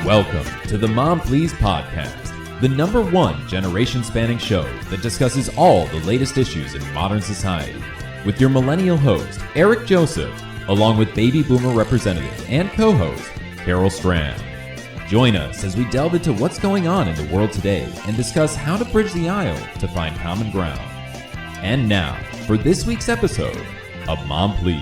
Welcome to the Mom Please podcast, the #1 generation-spanning show that discusses all the latest issues in modern society, with your millennial host, Eric Joseph, along with baby boomer representative and co-host, Carol Stram. Join us as we delve into what's going on in the world today and discuss how to bridge the aisle to find common ground. And now, for this week's episode of Mom Please.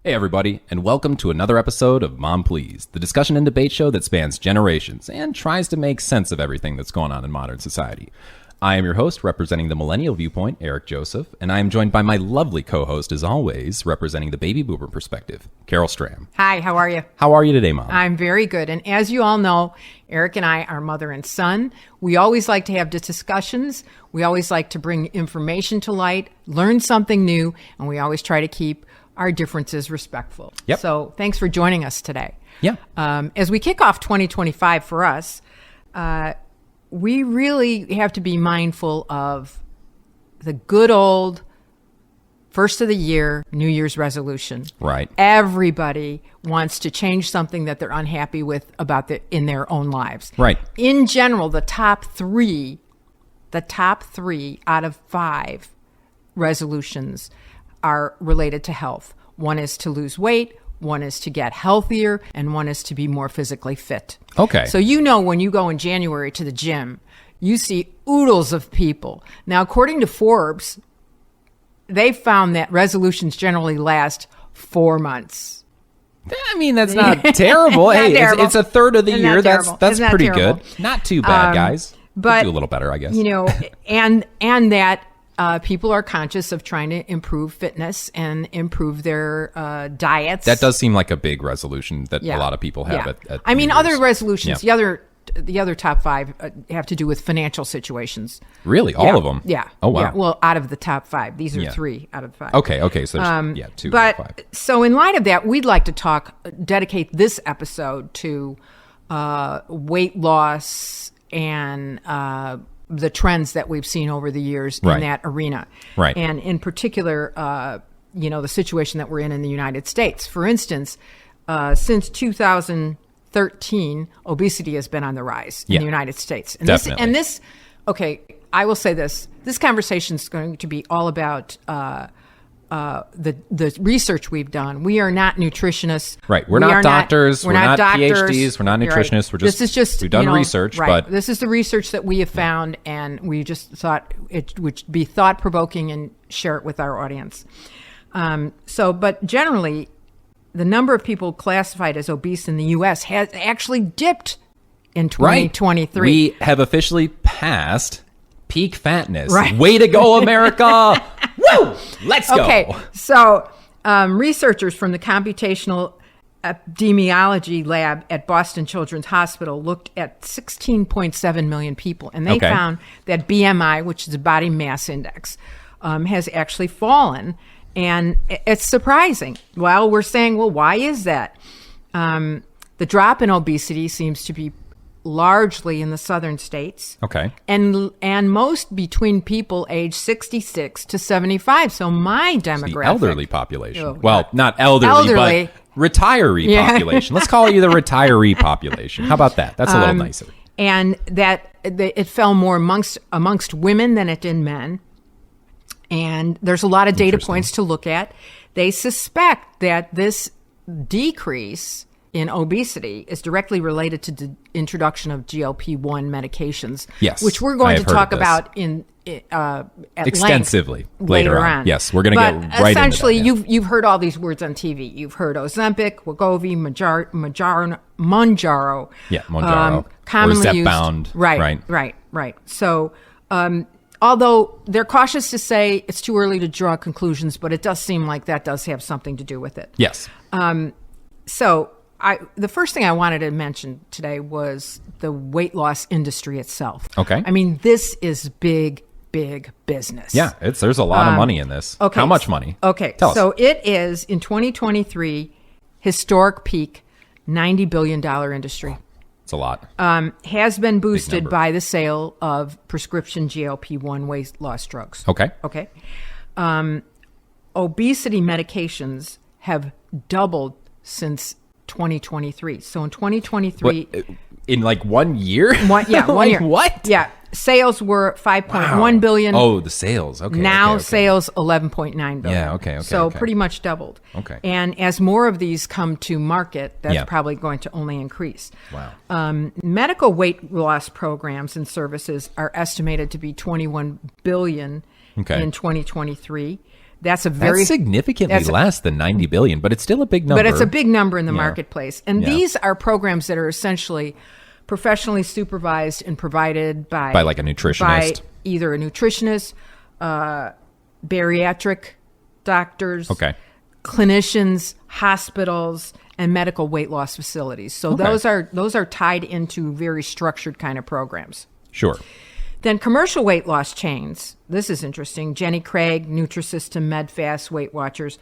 Hey everybody, and welcome to another episode of Mom Please, the discussion and debate show that spans generations and tries to make sense of everything that's going on in modern society. I am your host, representing the millennial viewpoint, Eric Joseph, and I am joined by my lovely co-host, as always, representing the baby boomer perspective, Carol Stram. Hi, how are you? How are you today, Mom? I'm very good. And as you all know, Eric and I are mother and son. We always like to have discussions. We always like to bring information to light, learn something new, and we always try to keep our differences respectful. Yep. So thanks for joining us today. Yeah. As we kick off 2025 for us, we really have to be mindful of the good old first of the year New Year's resolution. Right. Everybody wants to change something that they're unhappy with in their own lives. Right. In general, the top three out of 5 resolutions are related to health. One is to lose weight, one is to get healthier, and one is to be more physically fit. Okay. So when you go in January to the gym, you see oodles of people. Now, according to Forbes, they found that resolutions generally last 4 months. I mean, that's not terrible. Hey, terrible. It's a third of the Isn't year. that That's pretty terrible? good. Not too bad, guys. But Could do a little better, I guess. And that people are conscious of trying to improve fitness and improve their diets. That does seem like a big resolution that a lot of people have. Yeah. At I mean, New other Year's. resolutions, the other top 5 have to do with financial situations. Really? All of them? Yeah. Oh, wow. Yeah. Well, out of the top 5. These are 3 out of 5. Okay. So there's, 2 But out of 5. so in light of that, we'd like to dedicate this episode to weight loss and the trends that we've seen over the years in that arena. Right. And in particular, the situation that we're in the United States. For instance, since 2013, obesity has been on the rise in the United States. And Definitely. I will say this. This conversation is going to be all about the research we've done. We are not nutritionists. Right. We're not doctors. We're not PhDs. We're not nutritionists. Right. We've done research. Right. But this is the research that we have found, and we just thought it would be thought-provoking and share it with our audience. But generally, the number of people classified as obese in the U.S. has actually dipped in 2023. We have officially passed peak fatness. Right. Way to go, America. Woo! Let's go. Okay, so researchers from the Computational Epidemiology Lab at Boston Children's Hospital looked at 16.7 million people, and they found that BMI, which is the body mass index, has actually fallen, and it's surprising. Well, we're saying, why is that? The drop in obesity seems to be largely in the southern states. Okay. And most between people age 66 to 75. So my demographic. The elderly population. Oh, well, not elderly, but retiree population. Let's call you the retiree population. How about that? That's a little nicer. And that it fell more amongst women than it did men. And there's a lot of data points to look at. They suspect that this decrease in obesity is directly related to the introduction of GLP-1 medications, which we're going to talk about at extensively length later on. Yes, we're going to get right into that. Essentially, you've heard all these words on TV. You've heard Ozempic, Wegovy, Mounjaro. Yeah, Mounjaro. Commonly or used. Zepbound. Right. So, although they're cautious to say it's too early to draw conclusions, but it does seem like that does have something to do with it. Yes. So the first thing I wanted to mention today was the weight loss industry itself. Okay. I mean, this is big business. Yeah, there's a lot of money in this. Okay. How much money? Okay. Tell us. So it is, in 2023, historic peak, $90 billion industry. It's a lot. Has been boosted by the sale of prescription GLP-1 weight loss drugs. Okay. Obesity medications have doubled since 2023. So in 2023... In like 1 year? 1 year. What? Yeah. Sales were $5.1 billion. Oh, the sales. Okay. Now sales $11.9 billion. Yeah, okay. So pretty much doubled. Okay. And as more of these come to market, that's probably going to only increase. Wow. Medical weight loss programs and services are estimated to be $21 billion in 2023. That's significantly less than $90 billion, but it's still a big number. But it's a big number in the marketplace. And these are programs that are essentially professionally supervised and provided by like a nutritionist, by either a nutritionist, bariatric doctors, clinicians, hospitals, and medical weight loss facilities. So those are tied into very structured kind of programs. Sure. Then commercial weight loss chains. This is interesting. Jenny Craig, Nutrisystem, Medfast, Weight Watchers.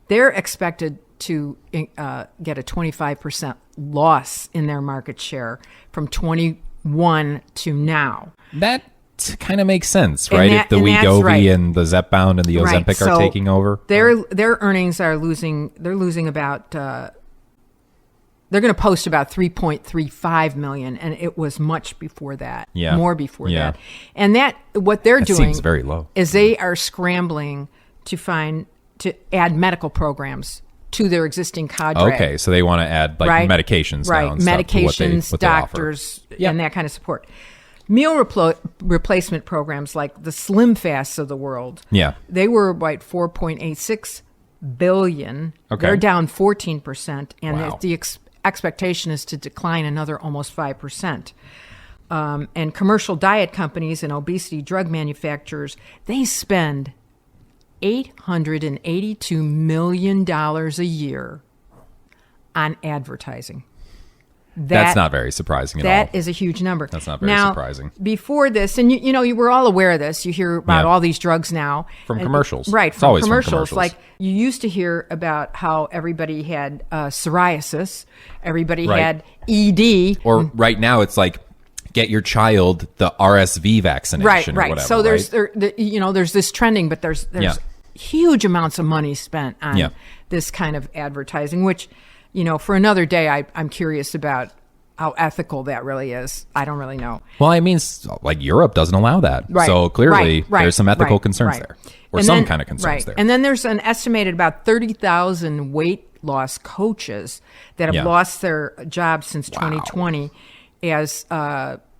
They're expected to get a 25% loss in their market share from 21 to now. That kind of makes sense, right? If the Wegovy and the Zepbound and the Ozempic are taking over. Their earnings are losing. They're losing about... they're going to post about 3.35 million, and it was much before that. Yeah. More before that. And what they're doing seems very low. Is they are scrambling to add medical programs to their existing cadre. Okay, so they want to add medications now. Medications, doctors, and that kind of support. Meal replacement programs like the Slim Fasts of the world. Yeah. They were about 4.86 billion. Okay. They're down 14%, and the expectation is to decline another almost 5%. And commercial diet companies and obesity drug manufacturers, they spend $882 million a year on advertising. That's not very surprising at all. That is a huge number. That's not very surprising. Before this, and you were all aware of this, you hear about all these drugs now. From commercials. Right, it's always commercials. From commercials. Like you used to hear about how everybody had psoriasis, everybody had ED. Or right now it's like, get your child the RSV vaccination or whatever. So there's there's this trending, but there's huge amounts of money spent on this kind of advertising, which, for another day, I'm curious about how ethical that really is. I don't really know. Well, I mean, like Europe doesn't allow that. Right. So clearly there's some ethical concerns there, or some kind of concerns there. And then there's an estimated about 30,000 weight loss coaches that have lost their jobs since 2020 as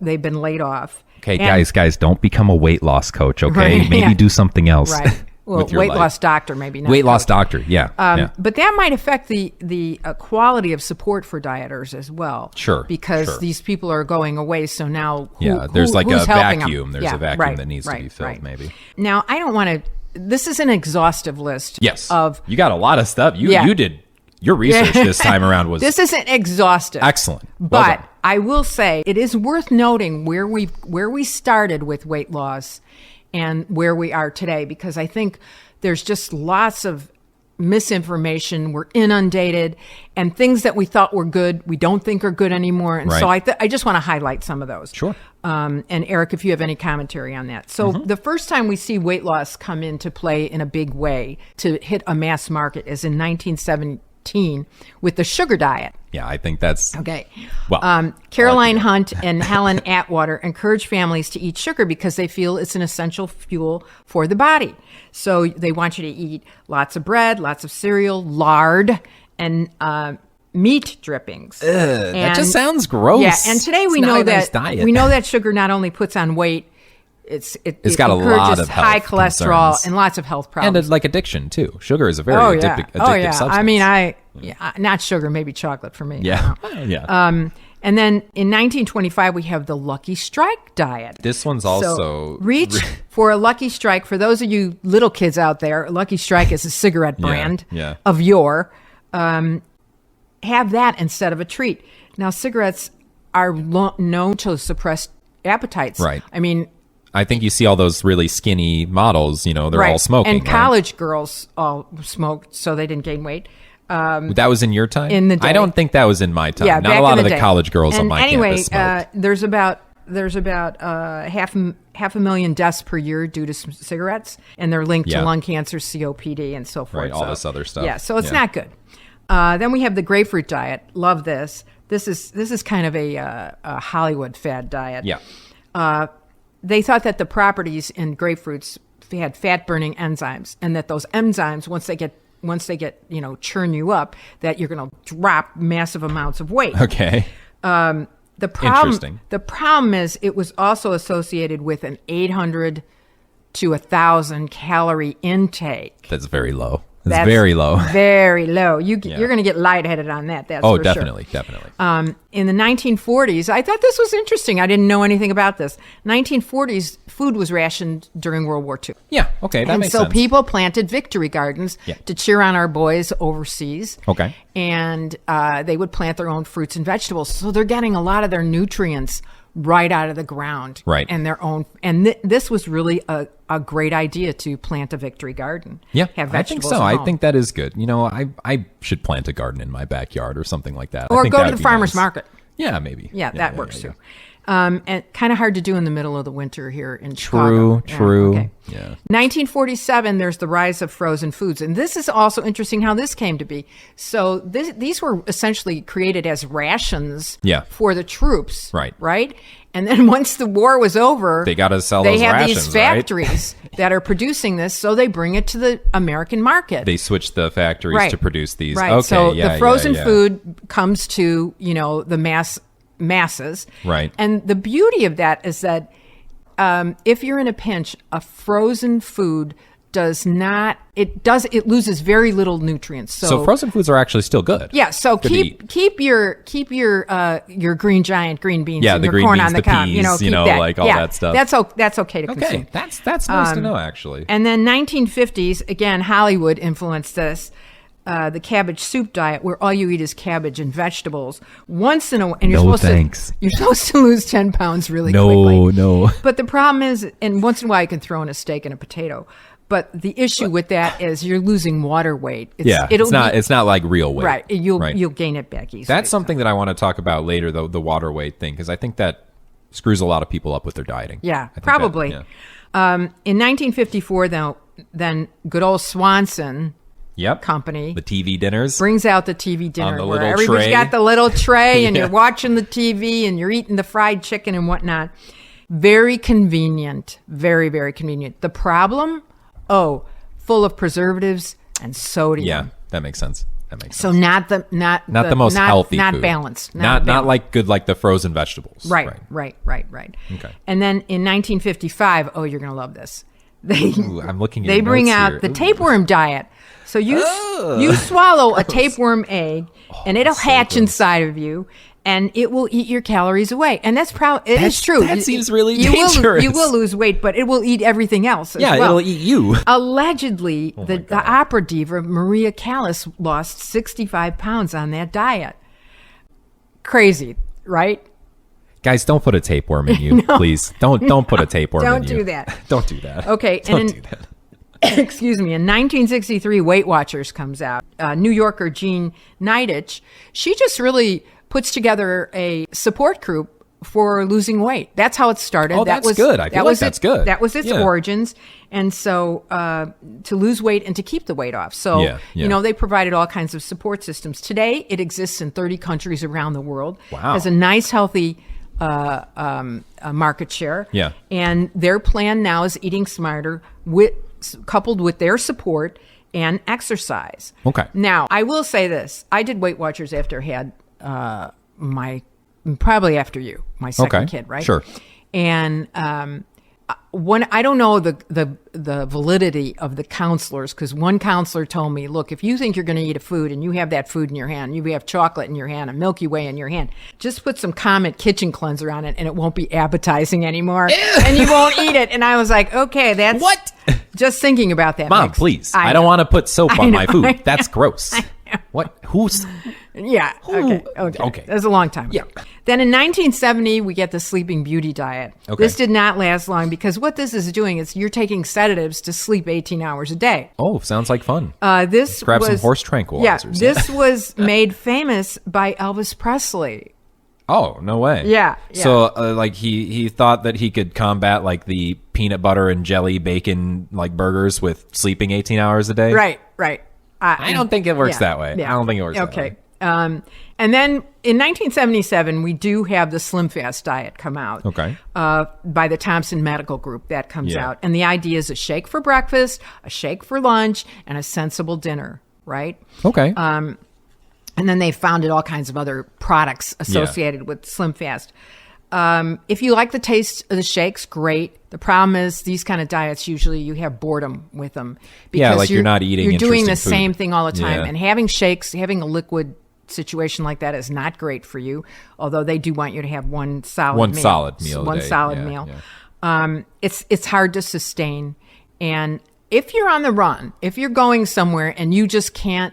they've been laid off. Okay, guys, don't become a weight loss coach, okay? Maybe do something else. Right. Well, weight loss doctor, maybe not. Weight loss doctor, yeah. But that might affect the quality of support for dieters as well. Sure. Because these people are going away, so now there's like who's a vacuum. Them? There's a vacuum that needs to be filled, maybe. Now, I don't want to... This is an exhaustive list. Yes. You got a lot of stuff. You did... Your research this time around was... This isn't exhaustive. Excellent. But I will say it is worth noting where we started with weight loss and where we are today, because I think there's just lots of misinformation. We're inundated, and things that we thought were good, we don't think are good anymore. And so I just want to highlight some of those. Sure. And Eric, if you have any commentary on that. So the first time we see weight loss come into play in a big way to hit a mass market is in 1917 with the sugar diet. Yeah, I think that's... Okay. Well, Caroline Hunt and Helen Atwater encourage families to eat sugar because they feel it's an essential fuel for the body. So they want you to eat lots of bread, lots of cereal, lard, and meat drippings. That just sounds gross. Yeah, and today we know that sugar not only puts on weight, it's got a lot of high cholesterol concerns. And lots of health problems. And like addiction too. Sugar is a very addictive substance. I mean, not sugar, maybe chocolate for me. Yeah. And then in 1925, we have the Lucky Strike diet. This one's also... reach for a Lucky Strike. For those of you little kids out there, Lucky Strike is a cigarette brand of yore. Have that instead of a treat. Now, cigarettes are known to suppress appetites. Right. I mean... I think you see all those really skinny models, they're all smoking. And college girls all smoked, so they didn't gain weight. That was in your time? In the day. I don't think that was in my time. Yeah, Not a lot of the college girls on my campus smoked. There's about there's about half a million deaths per year due to cigarettes, and they're linked to lung cancer, COPD, and so forth. Right, all this other stuff. Yeah, so it's not good. Then we have the grapefruit diet. Love this. This is kind of a Hollywood fad diet. Yeah. They thought that the properties in grapefruits had fat-burning enzymes, and that those enzymes, once they get churn you up, that you're going to drop massive amounts of weight. Okay. The problem is it was also associated with an 800 to 1,000 calorie intake. That's very low. That's very low. Very low. You're going to get lightheaded on that. That's for definitely, sure. definitely. In the 1940s, I thought this was interesting. I didn't know anything about this. 1940s, food was rationed during World War II. Yeah, okay, that makes sense. And so people planted victory gardens to cheer on our boys overseas. Okay. And they would plant their own fruits and vegetables. So they're getting a lot of their nutrients right out of the ground. Right. And their own. And this was really a great idea to plant a victory garden. Yeah, have I think vegetables so. at I home. think that is good. I should plant a garden in my backyard or something like that. Or I think go to the farmer's market. Yeah, maybe. Yeah, that works too. And kind of hard to do in the middle of the winter here in Chicago. True. Okay. Yeah. 1947, there's the rise of frozen foods. And this is also interesting how this came to be. So these were essentially created as rations for the troops. Right? And then once the war was over, they got to sell those rations, these factories that are producing this, so they bring it to the American market. They switch the factories to produce these. Right. Okay, so the frozen food comes to, the masses. Right. And the beauty of that is that if you're in a pinch, a frozen food it loses very little nutrients. So frozen foods are actually still good. Yeah. So keep your green giant green beans and the your green corn beans, on the the cob. peas, Keep that. like all that stuff. That's okay to consume. Okay, that's nice to know actually. And then 1950s, again, Hollywood influenced this. The cabbage soup diet, where all you eat is cabbage and vegetables. Once in a while, and you're supposed to lose 10 pounds really quickly. No. But the problem is, and once in a while you can throw in a steak and a potato. But the issue with that is you're losing water weight. It's not like real weight. Right. You'll gain it back easily. That's something that I want to talk about later, though, the water weight thing, because I think that screws a lot of people up with their dieting. Yeah, probably. In 1954, though, then good old Swanson company. The TV dinners. Brings out the TV dinner where everybody's got the little tray and you're watching the TV and you're eating the fried chicken and whatnot. Very convenient. Very, very convenient. The problem? Full of preservatives and sodium. Yeah, that makes sense. So not the most healthy not food. Balanced. Not like good like the frozen vegetables. Right. Okay. And then in 1955, you're going to love this. I'm looking at They bring out here. the tapeworm diet. So you swallow a tapeworm egg and it'll hatch inside of you. And it will eat your calories away. And it is true. That seems really dangerous. You will lose weight, but it will eat everything else as well. Yeah, it'll eat you. Allegedly, the opera diva Maria Callas lost 65 pounds on that diet. Crazy, right? Guys, don't put a tapeworm in you, please. Don't put a tapeworm in you. Don't do that. Don't do that. Okay. Don't do that. Excuse me, in 1963, Weight Watchers comes out. New Yorker Jean Nidetch, she just really puts together a support group for losing weight. That's how it started. That's good. I feel like that's good. That was its origins. And so to lose weight and to keep the weight off. So, they provided all kinds of support systems. Today, it exists in 30 countries around the world. Wow. Has a nice, healthy market share. Yeah. And their plan now is eating smarter coupled with their support and exercise. Okay. Now, I will say this. I did Weight Watchers after I had probably after you, my second kid, right? Sure. And when I don't know the validity of the counselors, because one counselor told me, look, if you think you're going to eat a food and you have that food in your hand, you have chocolate in your hand, a Milky Way in your hand, just put some Comet kitchen cleanser on it and it won't be appetizing anymore and you won't eat it. And I was like, okay, that's what? Just thinking about that. Mom, please. I don't want to put soap on my food. That's gross. What? Who's? Yeah. Okay. That was a long time ago. Yeah. Then in 1970, we get the Sleeping Beauty diet. Okay. This did not last long because what this is doing is you're taking sedatives to sleep 18 hours a day. Oh, sounds like fun. Let's grab some horse tranquilizers. Yeah, this was made famous by Elvis Presley. Oh, no way. Yeah. So like he thought that he could combat like the peanut butter and jelly bacon like burgers with sleeping 18 hours a day. Right. I don't think it works that way. Yeah. I don't think it works that way. Okay. And then in 1977, we do have the Slim Fast diet come out. Okay. By the Thompson Medical Group, that comes out. And the idea is a shake for breakfast, a shake for lunch, and a sensible dinner, right? Okay. And then they founded all kinds of other products associated with Slim Fast. If you like the taste of the shakes, great. The problem is these kind of diets, usually you have boredom with them. Because like you're not eating You're doing the interesting same food. thing all the time. Yeah. And having shakes, having a liquid situation like that is not great for you, although they do want you to have one solid meal. One solid meal. Yeah. It's hard to sustain. And if you're on the run, if you're going somewhere and you just can't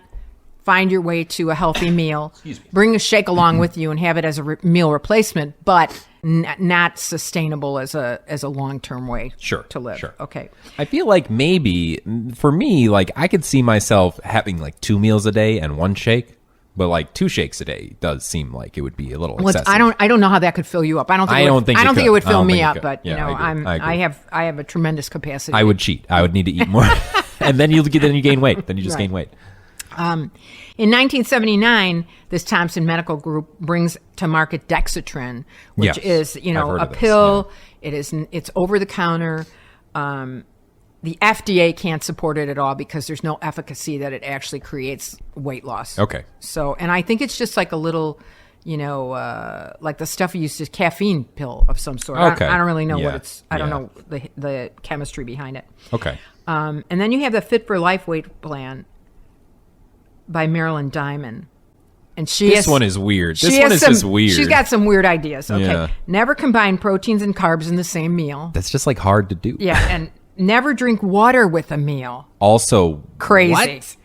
find your way to a healthy meal, bring a shake along with you and have it as a meal replacement, but not sustainable as a long-term way to live. Sure. Okay. I feel like maybe for me, like I could see myself having like 2 meals a day and 1 shake, but like 2 shakes a day does seem like it would be a little excessive. I don't know how that could fill you up. I don't think it would fill me up, but yeah, you know, I have a tremendous capacity. I would cheat. I would need to eat more. And then you gain weight. Then you just gain weight. In 1979, this Thompson Medical Group brings to market Dexatrin, which is, a pill. Yeah. It's over the counter. The FDA can't support it at all because there's no efficacy that it actually creates weight loss. Okay. So, and I think it's just like a little, like the stuff you used to caffeine pill of some sort. Okay. I don't really know what it's. I don't know the chemistry behind it. Okay. And then you have the Fit for Life weight plan by Marilyn Diamond. And this one is weird. This one is just weird. She's got some weird ideas. Okay. Yeah. Never combine proteins and carbs in the same meal. That's just like hard to do. Yeah. And never drink water with a meal. Also crazy. What?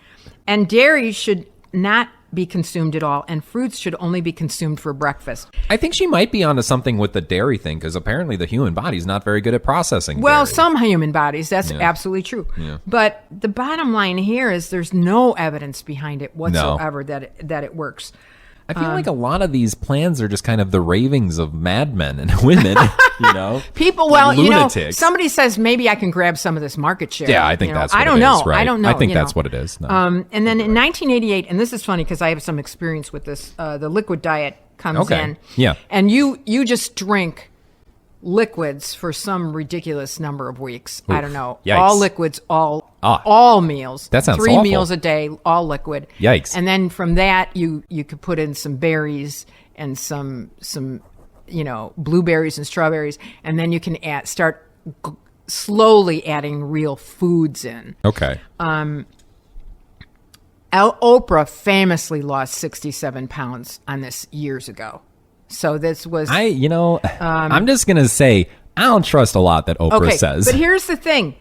And dairy should not be consumed at all, and fruits should only be consumed for breakfast. I think she might be onto something with the dairy thing, because apparently the human body is not very good at processing well, dairy. Some human bodies, that's absolutely true. Yeah. But the bottom line here is there's no evidence behind it whatsoever that it works. I feel like a lot of these plans are just kind of the ravings of madmen and women, People, like lunatics. Somebody says maybe I can grab some of this market share. Yeah, I think that's what I don't it know. is, right? I don't know. I think that's what it is. No. And then in 1988, and this is funny because I have some experience with this, the liquid diet comes in. Yeah. And you just drink liquids for some ridiculous number of weeks. Oof. I don't know. Yikes. All liquids, all meals. That sounds 3 awful. meals a day, all liquid. Yikes. And then from that, you could put in some berries and some blueberries and strawberries, and then you can start slowly adding real foods in. Okay. Oprah famously lost 67 pounds on this years ago. So this was... I'm just going to say, I don't trust a lot that Oprah says. But here's the thing.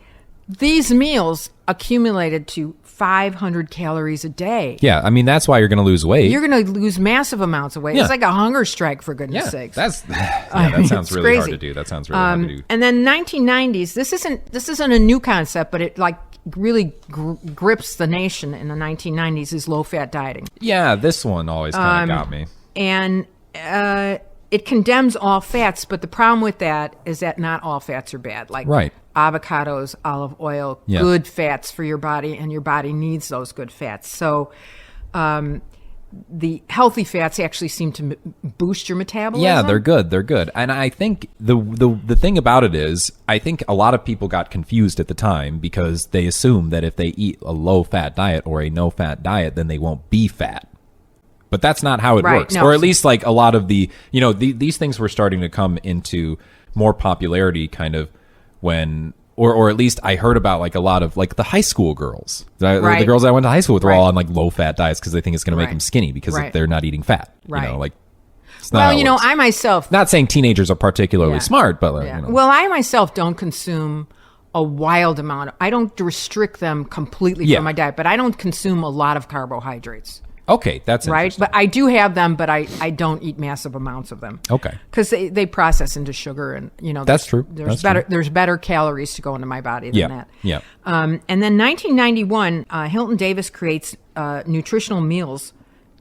These meals accumulated to 500 calories a day. Yeah, I mean, that's why you're going to lose weight. You're going to lose massive amounts of weight. Yeah. It's like a hunger strike, for goodness sakes. That sounds really crazy. hard to do. That sounds really hard to do. And then 1990s, this isn't a new concept, but it really grips the nation in the 1990s is low-fat dieting. Yeah, this one always kind of got me. And it condemns all fats, but the problem with that is that not all fats are bad. Like avocados, olive oil, good fats for your body, and your body needs those good fats. So the healthy fats actually seem to boost your metabolism. Yeah, they're good. And I think the thing about it is, I think a lot of people got confused at the time because they assume that if they eat a low-fat diet or a no-fat diet, then they won't be fat. But that's not how it works. No. Or at least like a lot of these things were starting to come into more popularity kind of when, or at least I heard about like a lot of like the high school girls. The girls I went to high school with were all on like low-fat diets because they think it's going to make them skinny because they're not eating fat. Right. It's not how it works. I myself... Not saying teenagers are particularly smart, but... Well, I myself don't consume a wild amount. I don't restrict them completely from my diet, but I don't consume a lot of carbohydrates. Okay, that's interesting. But I do have them, but I don't eat massive amounts of them. Okay. Because they process into sugar, and that's true. There's better calories to go into my body than that. Yeah. And then 1991, Hilton Davis creates nutritional meals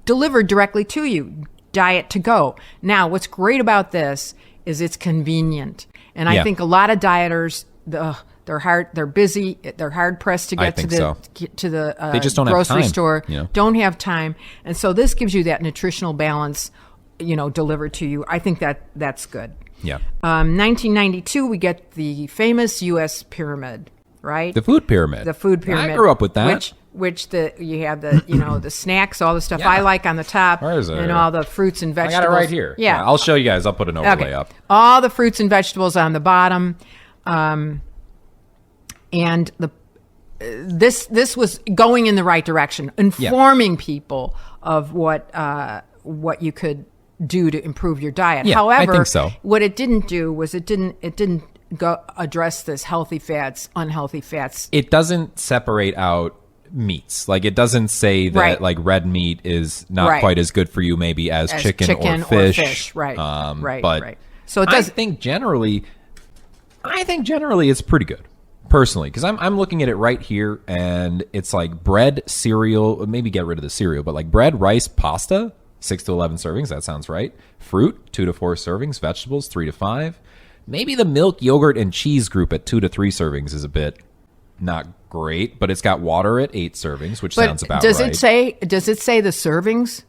delivered directly to you. diet to go. Now, what's great about this is it's convenient. And I think a lot of dieters, they're busy, they're hard pressed to get to the they just don't grocery have time, store, don't have time. And so this gives you that nutritional balance, delivered to you. I think that's good. Yeah. 1992, we get the famous U.S. pyramid, right? The food pyramid. The food pyramid. I grew up with that. Which you have the the snacks, all the stuff I like on the top, Where is it? and all the fruits and vegetables. I got it right here. Yeah. I'll show you guys. I'll put an overlay up. All the fruits and vegetables on the bottom, and this was going in the right direction, informing people of what you could do to improve your diet. Yeah, However, I think so. What it didn't do was it didn't go address this healthy fats, unhealthy fats. It doesn't separate out meats. Like, it doesn't say that like red meat is not quite as good for you maybe as chicken or fish. Right. But right. So it does. I think generally it's pretty good. Personally, because I'm looking at it right here, and it's like bread, cereal, maybe get rid of the cereal, but like bread, rice, pasta, 6 to 11 servings. That sounds right. Fruit, 2 to 4 servings. Vegetables, 3 to 5. Maybe the milk, yogurt, and cheese group at 2 to 3 servings is a bit not great, but it's got water at 8 servings, which sounds about does right. Does it say the servings?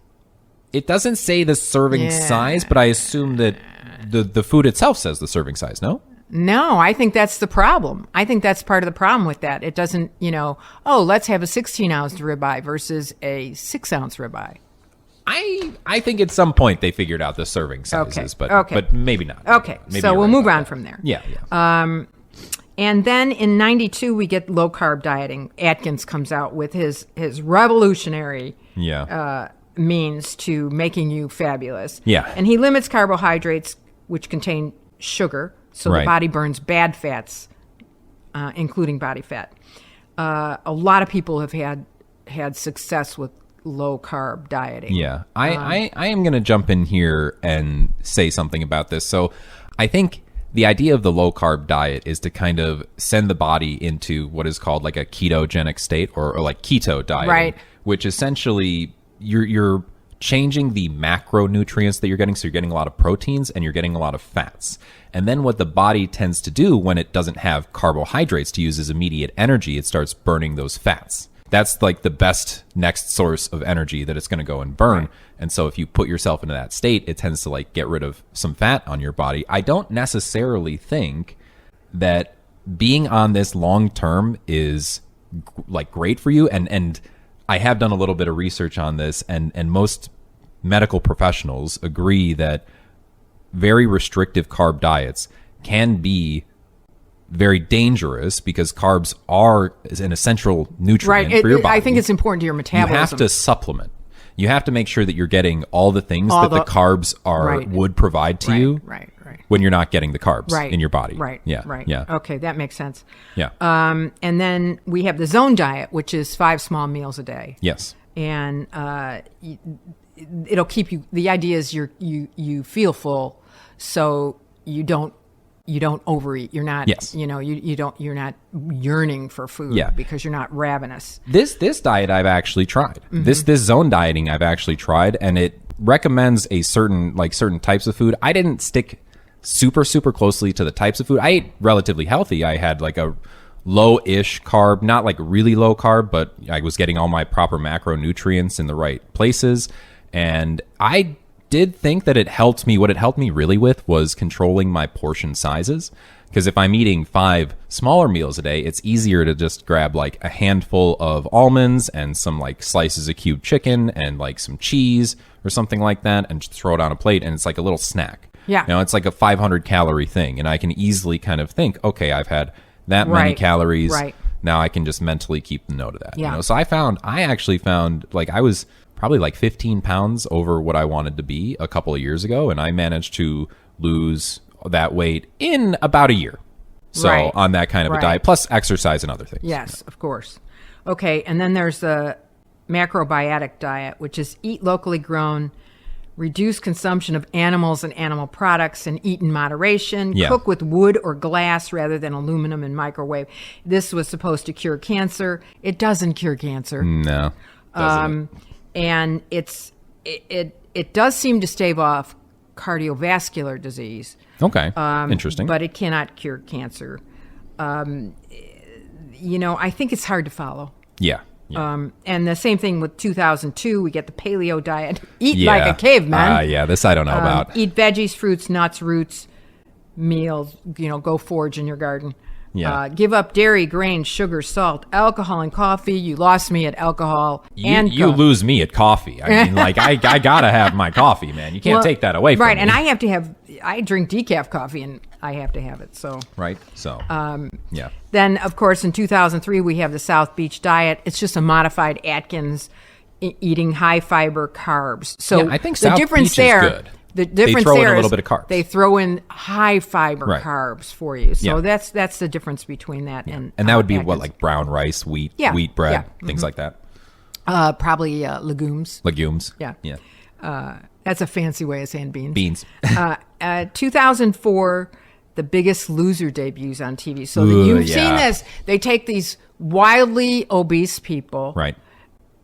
It doesn't say the serving size, but I assume that the food itself says the serving size, no? No, I think that's the problem. I think that's part of the problem with that. It doesn't, let's have a 16-ounce ribeye versus a 6-ounce ribeye. I think at some point they figured out the serving sizes, but maybe not. Okay, maybe so we'll move on that. from there. Yeah. And then in 92, we get low-carb dieting. Atkins comes out with his revolutionary means to making you fabulous. Yeah. And he limits carbohydrates, which contain sugar, so the body burns bad fats, including body fat. A lot of people have had success with low-carb dieting. Yeah. I am going to jump in here and say something about this. So I think the idea of the low-carb diet is to kind of send the body into what is called like a ketogenic state or like keto dieting, which essentially you're changing the macronutrients that you're getting. So you're getting a lot of proteins and you're getting a lot of fats. And then what the body tends to do when it doesn't have carbohydrates to use as immediate energy, it starts burning those fats. That's like the best next source of energy that it's going to go and burn. Right. And so if you put yourself into that state, it tends to like get rid of some fat on your body. I don't necessarily think that being on this long term is like great for you. And I have done a little bit of research on this, and most medical professionals agree that very restrictive carb diets can be very dangerous because carbs are an essential nutrient for your body. I think it's important to your metabolism. You have to supplement. You have to make sure that you're getting all the things that the carbs would provide to you when you're not getting the carbs in your body. Yeah. Okay, that makes sense. Yeah. And then we have the zone diet, which is 5 small meals a day. Yes. And it'll keep you. The idea is you feel full, so you don't overeat. You're not. Yes. You're not yearning for food because you're not ravenous. This diet I've actually tried. Mm-hmm. This zone dieting I've actually tried, and it recommends certain types of food. I didn't stick super closely to the types of food. I ate relatively healthy. I had like a low-ish carb, not like really low carb, but I was getting all my proper macronutrients in the right places. And I did think that it helped me. What it helped me really with was controlling my portion sizes. Because if I'm eating 5 smaller meals a day, it's easier to just grab like a handful of almonds and some like slices of cubed chicken and like some cheese or something like that and just throw it on a plate, and it's like a little snack. Yeah. It's like a 500 calorie thing, and I can easily kind of think, okay, I've had that many calories. Right. Now I can just mentally keep note of that. Yeah. So I actually found like I was probably like 15 pounds over what I wanted to be a couple of years ago, and I managed to lose that weight in about a year. So on that kind of a diet, plus exercise and other things. Yes, of course. Okay, and then there's the macrobiotic diet, which is eat locally grown, reduce consumption of animals and animal products, and eat in moderation. Cook with wood or glass rather than aluminum and microwave. This was supposed to cure cancer. It doesn't cure cancer. No, doesn't. And it does seem to stave off cardiovascular disease. Okay. Interesting. But it cannot cure cancer. I think it's hard to follow. Yeah. And the same thing with 2002, we get the paleo diet. Eat like a caveman. This I don't know about. Eat veggies, fruits, nuts, roots, meals, go forage in your garden. Yeah. Give up dairy, grains, sugar, salt, alcohol, and coffee. You lost me at alcohol and you lose me at coffee. I mean, like, I gotta have my coffee, man. You can't take that away from me. Right, and I drink decaf coffee, and I have to have it, so. Right, so, yeah. Then, of course, in 2003, we have the South Beach diet. It's just a modified Atkins eating high-fiber carbs. So I think the South difference Beach there, is good. The difference they throw there in a is little bit of carbs. They throw in high-fiber carbs for you. So that's the difference between that and that would be Atkins. what, like brown rice, wheat bread, things like that? Probably legumes. Legumes. Yeah. That's a fancy way of saying beans. Beans. 2004, The Biggest Loser debuts on TV. So you've seen this. They take these wildly obese people. Right.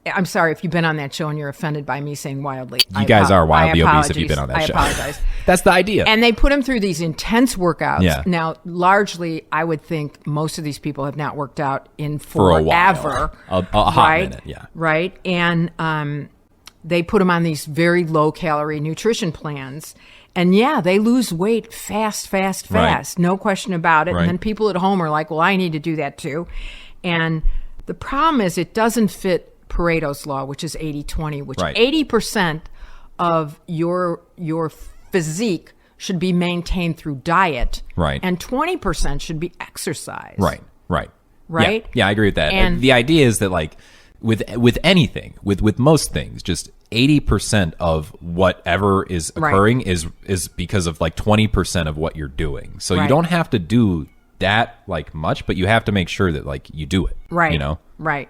I'm sorry if you've been on that show and you're offended by me saying wildly. You guys are wildly obese if you've been on that show. I apologize. That's the idea. And they put them through these intense workouts. Yeah. Now, largely, I would think most of these people have not worked out in for a forever. while. A hot minute, yeah. Right. And they put them on these very low-calorie nutrition plans. And, they lose weight fast. Right. No question about it. Right. And then people at home are like, well, I need to do that too. And the problem is it doesn't fit Pareto's law, which is 80-20, which 80% of your physique should be maintained through diet. Right. And 20% should be exercise. Right. Yeah, I agree with that. And the idea is that, like, with anything, with most things, just 80% of whatever is occurring is because of like 20% of what you're doing. So you don't have to do that like much, but you have to make sure that like you do it. Right. Right.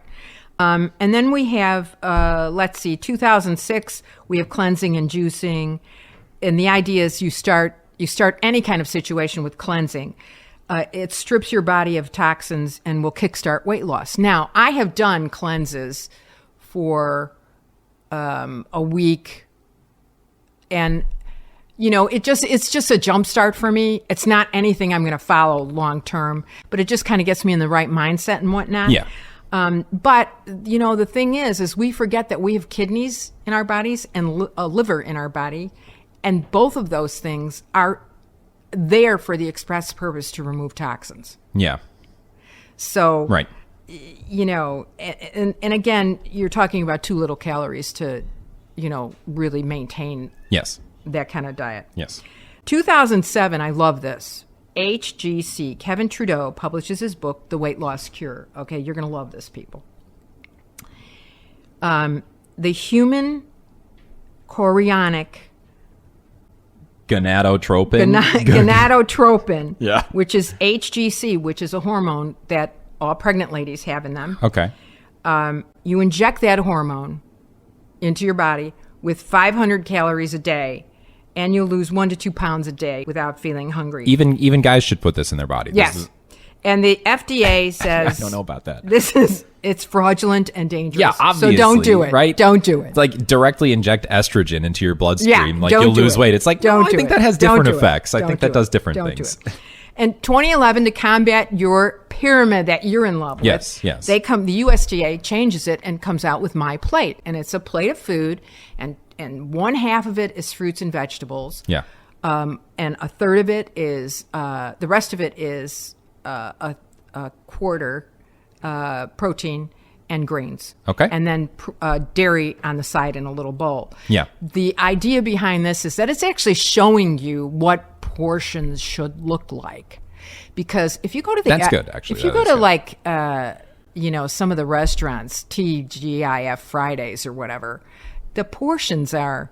And then we have, 2006, we have cleansing and juicing. And the idea is you start any kind of situation with cleansing. It strips your body of toxins and will kickstart weight loss. Now, I have done cleanses for a week. And, it's just a jump start for me. It's not anything I'm going to follow long term, but it just kind of gets me in the right mindset and whatnot. Yeah. But, the thing is we forget that we have kidneys in our bodies and a liver in our body. And both of those things are there for the express purpose to remove toxins. Yeah. So, right. And again, you're talking about too little calories to, really maintain that kind of diet. Yes. 2007, I love this. HGC, Kevin Trudeau, publishes his book, The Weight Loss Cure. Okay, you're going to love this, people. The human chorionic gonadotropin, which is HGC, which is a hormone that all pregnant ladies have in them. Okay. You inject that hormone into your body with 500 calories a day, and you'll lose 1 to 2 pounds a day without feeling hungry. Even guys should put this in their body. Yes. And the FDA says... I don't know about that. It's fraudulent and dangerous. Yeah, obviously. So don't do it. Right? Don't do it. It's like directly inject estrogen into your bloodstream. Yeah, like you'll lose weight. It's like, I think that has different effects. I think that does different things. In 2011, to combat your pyramid that you're in love with, yes. the USDA changes it and comes out with My Plate. And it's a plate of food, and one half of it is fruits and vegetables. Yeah. And a third of it is, the rest of it is a quarter protein and grains. Okay. And then dairy on the side in a little bowl. Yeah. The idea behind this is that it's actually showing you what portions should look like. Because if you go to that's good, actually. If you go to like, some of the restaurants, TGIF Fridays or whatever, the portions are,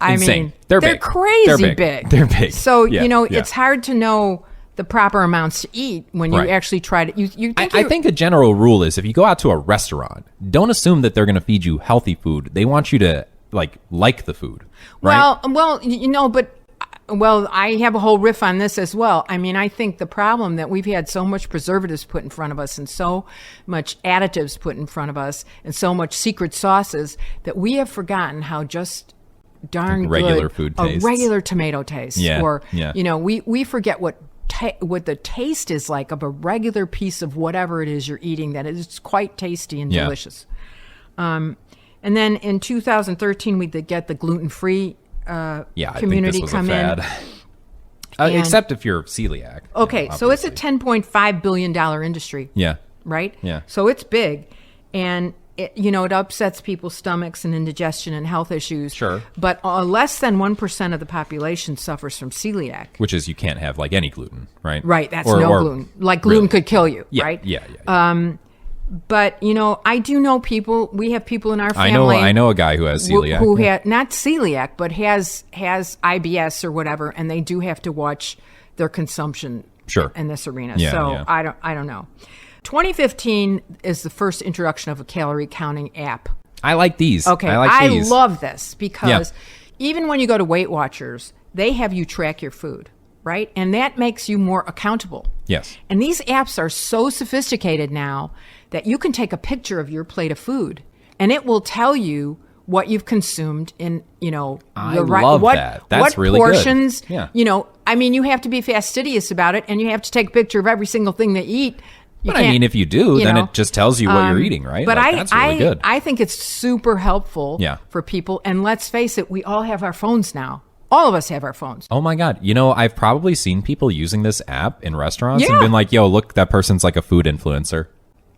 insane. They're big. crazy big. They're big. So, it's hard to know the proper amounts to eat when you actually try to. I think a general rule is if you go out to a restaurant, don't assume that they're going to feed you healthy food. They want you to like the food. Right? Well, I have a whole riff on this as well. I mean, I think the problem that we've had so much preservatives put in front of us and so much additives put in front of us and so much secret sauces that we have forgotten how just darn like regular good, food a tastes. regular tomato taste. Yeah, Or, yeah. we forget what the taste is like of a regular piece of whatever it is you're eating, that is quite tasty and delicious. And then in 2013, we did get the gluten-free community come in. Except if you're celiac. Okay, so it's a $10.5 billion industry. Yeah. Right? Yeah. So it's big. And, it upsets people's stomachs and indigestion and health issues. Sure. But less than 1% of the population suffers from celiac. Which is you can't have like any gluten, right? Right, that's no gluten. Like gluten could kill you, right? Yeah. But, I do know people, we have people in our family. I know a guy who has celiac. Who had, not celiac, but has IBS or whatever, and they do have to watch their consumption in this arena. Yeah, I don't know. 2015 is the first introduction of a calorie counting app. I like these. Okay, I love this because even when you go to Weight Watchers, they have you track your food, right? And that makes you more accountable. Yes. And these apps are so sophisticated now that you can take a picture of your plate of food and it will tell you what you've consumed in, I love that. That's what really portions, good. Yeah. You have to be fastidious about it and you have to take a picture of every single thing they eat. But I mean, if you do, then it just tells you what you're eating, right? But that's really good. I think it's super helpful for people. And let's face it, we all have our phones now. All of us have our phones. Oh my God. I've probably seen people using this app in restaurants and been like, yo, look, that person's like a food influencer.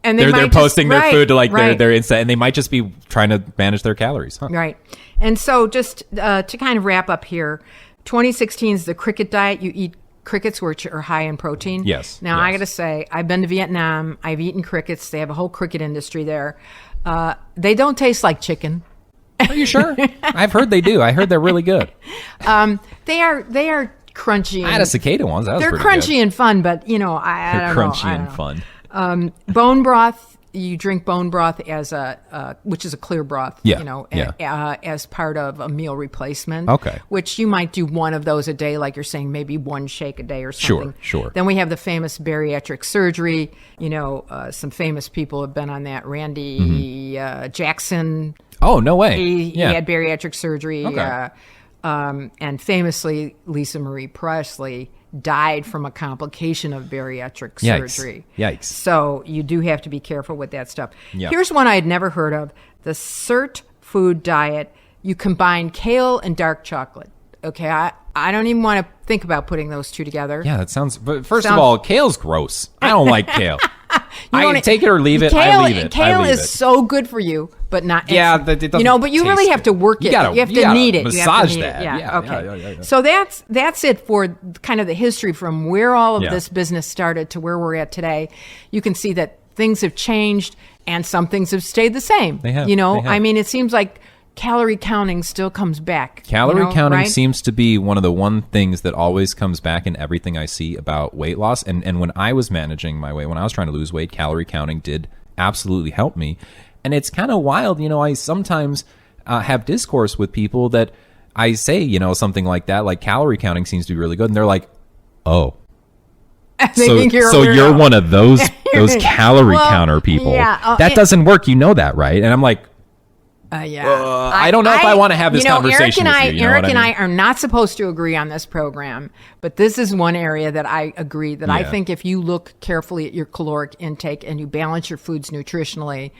And they're posting their food to like their Insta, and they might just be trying to manage their calories. Huh? Right. And so just to kind of wrap up here, 2016 is the cricket diet. You eat crickets, which are high in protein. Yes. Now, I got to say, I've been to Vietnam. I've eaten crickets. They have a whole cricket industry there. They don't taste like chicken. Are you sure? I've heard they do. I heard they're really good. They are crunchy. I had a cicada once. That was they're crunchy and fun, but I don't know. Crunchy and fun. Bone broth. You drink bone broth as which is a clear broth, as part of a meal replacement. Okay. Which you might do one of those a day, like you're saying, maybe one shake a day or something. Sure. Then we have the famous bariatric surgery. Some famous people have been on that. Randy Jackson. Oh, no way. He had bariatric surgery. Okay. And famously, Lisa Marie Presley died from a complication of bariatric surgery. Yikes. So you do have to be careful with that stuff. Yeah. Here's one I had never heard of. The CERT food diet. You combine kale and dark chocolate. Okay, I don't even want to think about putting those two together. Yeah, that sounds... But first of all, kale's gross. I don't like kale. I take it or leave it. Kale, I leave it. Kale is so good for you, but not. Yeah, it doesn't. But you really have to work it. You have to knead it. Massage you that. Yeah. Okay. Yeah. So that's it for kind of the history from where all of this business started to where we're at today. You can see that things have changed and some things have stayed the same. They have. I mean, it seems like calorie counting still comes back. Calorie counting seems to be one of the things that always comes back in everything I see about weight loss. And when I was managing my weight, when I was trying to lose weight, calorie counting did absolutely help me. And it's kind of wild. I sometimes have discourse with people that I say, something like that, like calorie counting seems to be really good. And they're like, oh. So you're one of those calorie counter people. Yeah, that doesn't work. You know that, right? And I'm like, I don't know if I want to have this conversation with you. Eric and I are not supposed to agree on this program, but this is one area that I agree that I think if you look carefully at your caloric intake and you balance your foods nutritionally,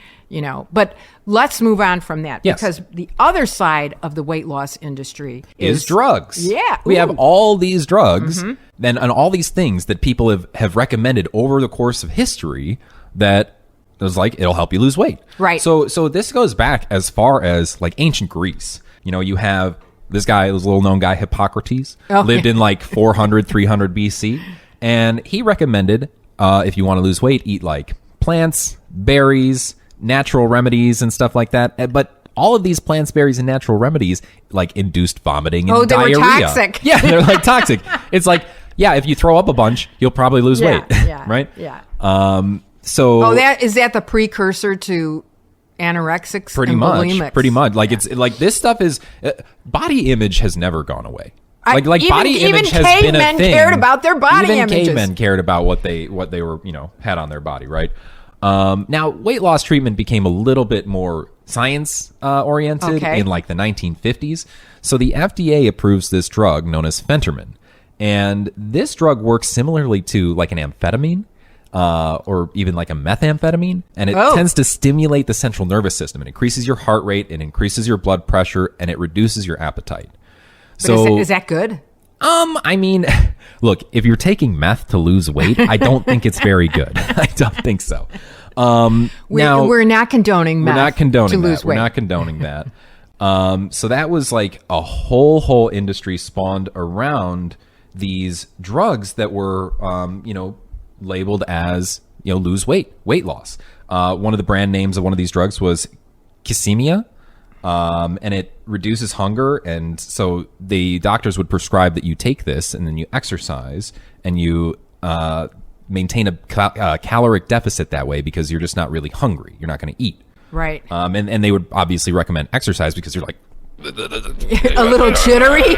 but let's move on from that because the other side of the weight loss industry is drugs. Yeah. We have all these drugs and all these things that people have recommended over the course of history that it's like it'll help you lose weight. Right. So this goes back as far as like ancient Greece. You have this little known guy, Hippocrates, lived in like 400, 300 BC. And he recommended, if you want to lose weight, eat like plants, berries, natural remedies and stuff like that. But all of these plants, berries, and natural remedies like induced vomiting and diarrhea. They were toxic. Yeah, they're like toxic. It's like, if you throw up a bunch, you'll probably lose weight. Yeah. Right? Yeah. Is that the precursor to anorexics? Pretty and much. bulimics? Pretty much. Like it's like this stuff is body image has never gone away. Body image has been a thing. Even cavemen cared about their body images. Even cavemen cared about what they were had on their body, right? Now weight loss treatment became a little bit more science oriented in like the 1950s. So the FDA approves this drug known as phentermine. And this drug works similarly to like an amphetamine or even like a methamphetamine. And it tends to stimulate the central nervous system. It increases your heart rate, it increases your blood pressure, and it reduces your appetite. But so is that good? I mean, look, if you're taking meth to lose weight, I don't think it's very good. I don't think so. We're not condoning meth. We're not condoning to lose that. weight. We're not condoning that. So that was like a whole industry spawned around these drugs that were, labeled as, lose weight loss. One of the brand names of one of these drugs was Kisimia. And it reduces hunger. And so the doctors would prescribe that you take this and then you exercise and you maintain a caloric deficit that way because you're just not really hungry. You're not going to eat. Right. And they would obviously recommend exercise because you're like a little jittery,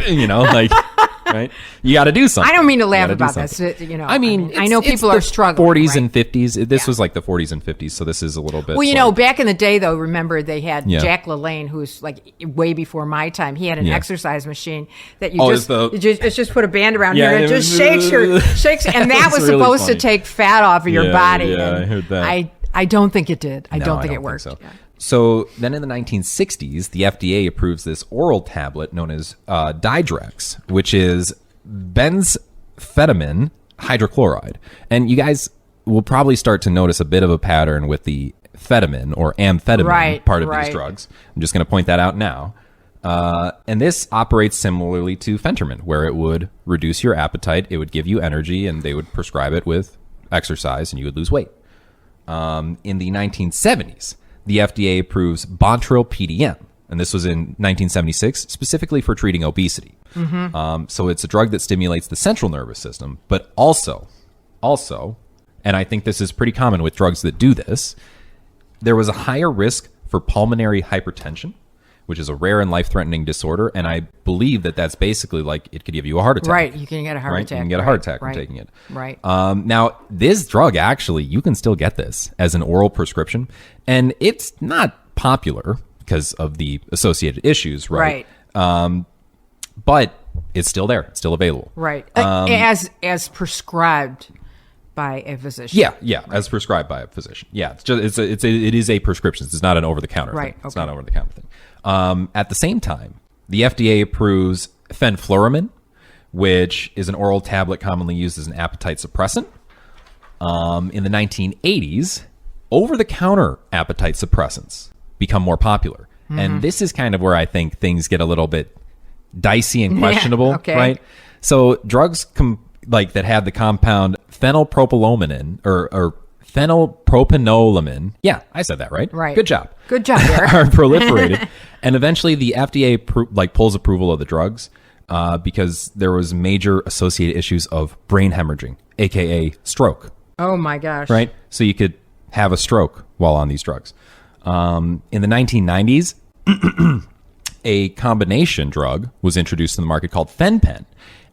right? You got to do something. I don't mean to laugh about this. I mean, I know people are struggling. 40s and 50s. This was like the 40s and 50s, so this is a little bit. Well, back in the day, though, remember they had Jack LaLanne, who's like way before my time. He had an exercise machine that you just put a band around here and it just shakes, and that was really supposed to take fat off of your body. Yeah, I heard that. I don't think it did. I don't think it worked. So. So then in the 1960s, the FDA approves this oral tablet known as Didrex, which is benzamphetamine hydrochloride. And you guys will probably start to notice a bit of a pattern with the phetamine or amphetamine part of these drugs. I'm just going to point that out now. And this operates similarly to phentermine, where it would reduce your appetite, it would give you energy, and they would prescribe it with exercise, and you would lose weight. In the 1970s, the FDA approves Bontril PDM, and this was in 1976, specifically for treating obesity. Mm-hmm. So it's a drug that stimulates the central nervous system, but also, and I think this is pretty common with drugs that do this, there was a higher risk for pulmonary hypertension, which is a rare and life-threatening disorder, and I believe that that's basically like it could give you a heart attack. Right, you can get a heart attack. You can get a heart attack from taking it. Right. Now, this drug, actually, you can still get this as an oral prescription, and it's not popular because of the associated issues, right? But it's still there. It's still available. Right. As prescribed by a physician. Yeah, as prescribed by a physician. Yeah, it is a prescription. It's not an over-the-counter thing. It's not an over-the-counter thing. At the same time, the FDA approves fenfluramine, which is an oral tablet commonly used as an appetite suppressant. In the 1980s, over-the-counter appetite suppressants become more popular. Mm-hmm. And this is kind of where I think things get a little bit dicey and questionable, right? So drugs that have the compound phenylpropanolamine or phenylpropanolamine. Yeah, I said that right. Right. Good job. Good job, Eric. Are proliferated. And eventually the FDA pulls approval of the drugs because there was major associated issues of brain hemorrhaging, aka stroke. Oh my gosh. Right? So you could have a stroke while on these drugs. In the 1990s, a combination drug was introduced in the market called Fen-Phen.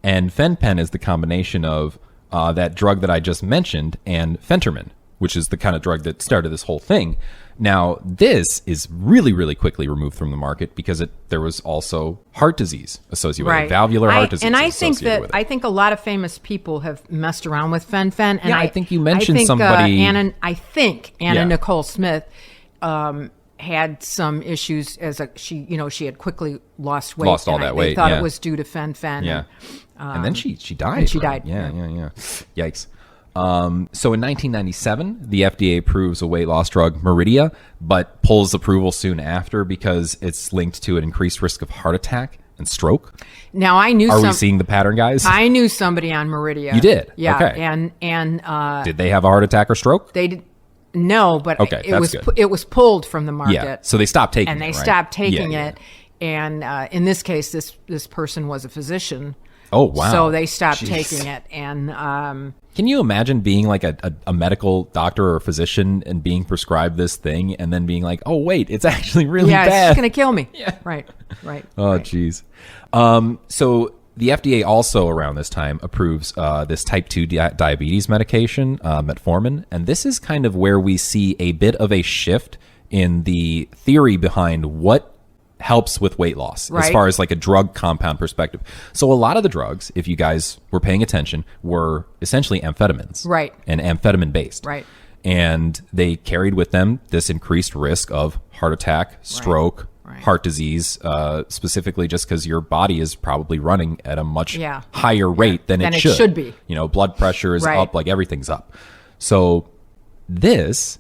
And Fen-Phen is the combination of that drug that I just mentioned and phentermine, which is the kind of drug that started this whole thing. Now, this is really, really quickly removed from the market because there was also heart disease associated with it, valvular heart disease. And I think a lot of famous people have messed around with Fen-Phen. And I think you mentioned somebody. Anna Nicole Smith had some issues she had quickly lost weight. Lost all that weight. They thought it was due to Fen-Phen. Yeah. And then she died. And she died. Yeah. Yikes. So in 1997, the FDA approves a weight loss drug, Meridia, but pulls approval soon after because it's linked to an increased risk of heart attack and stroke. Now I knew. Are we seeing the pattern, guys? I knew somebody on Meridia. You did? Yeah. Okay. And did they have a heart attack or stroke? They did. No, but it was pulled from the market. Yeah. So they stopped taking it. And they stopped taking it. And in this case, this person was a physician. Oh, wow. So they stopped taking it. And can you imagine being like a medical doctor or a physician and being prescribed this thing and then being like, oh, wait, it's actually really bad. Yeah, it's going to kill me. Yeah. Right. Oh, geez. So the FDA also around this time approves this type 2 diabetes medication, metformin. And this is kind of where we see a bit of a shift in the theory behind what helps with weight loss as far as like a drug compound perspective. So a lot of the drugs, if you guys were paying attention, were essentially amphetamines. Right. And amphetamine based. Right. And they carried with them this increased risk of heart attack, stroke, heart disease, specifically just because your body is probably running at a much higher rate than it should be. You know, blood pressure is up, like everything's up. So this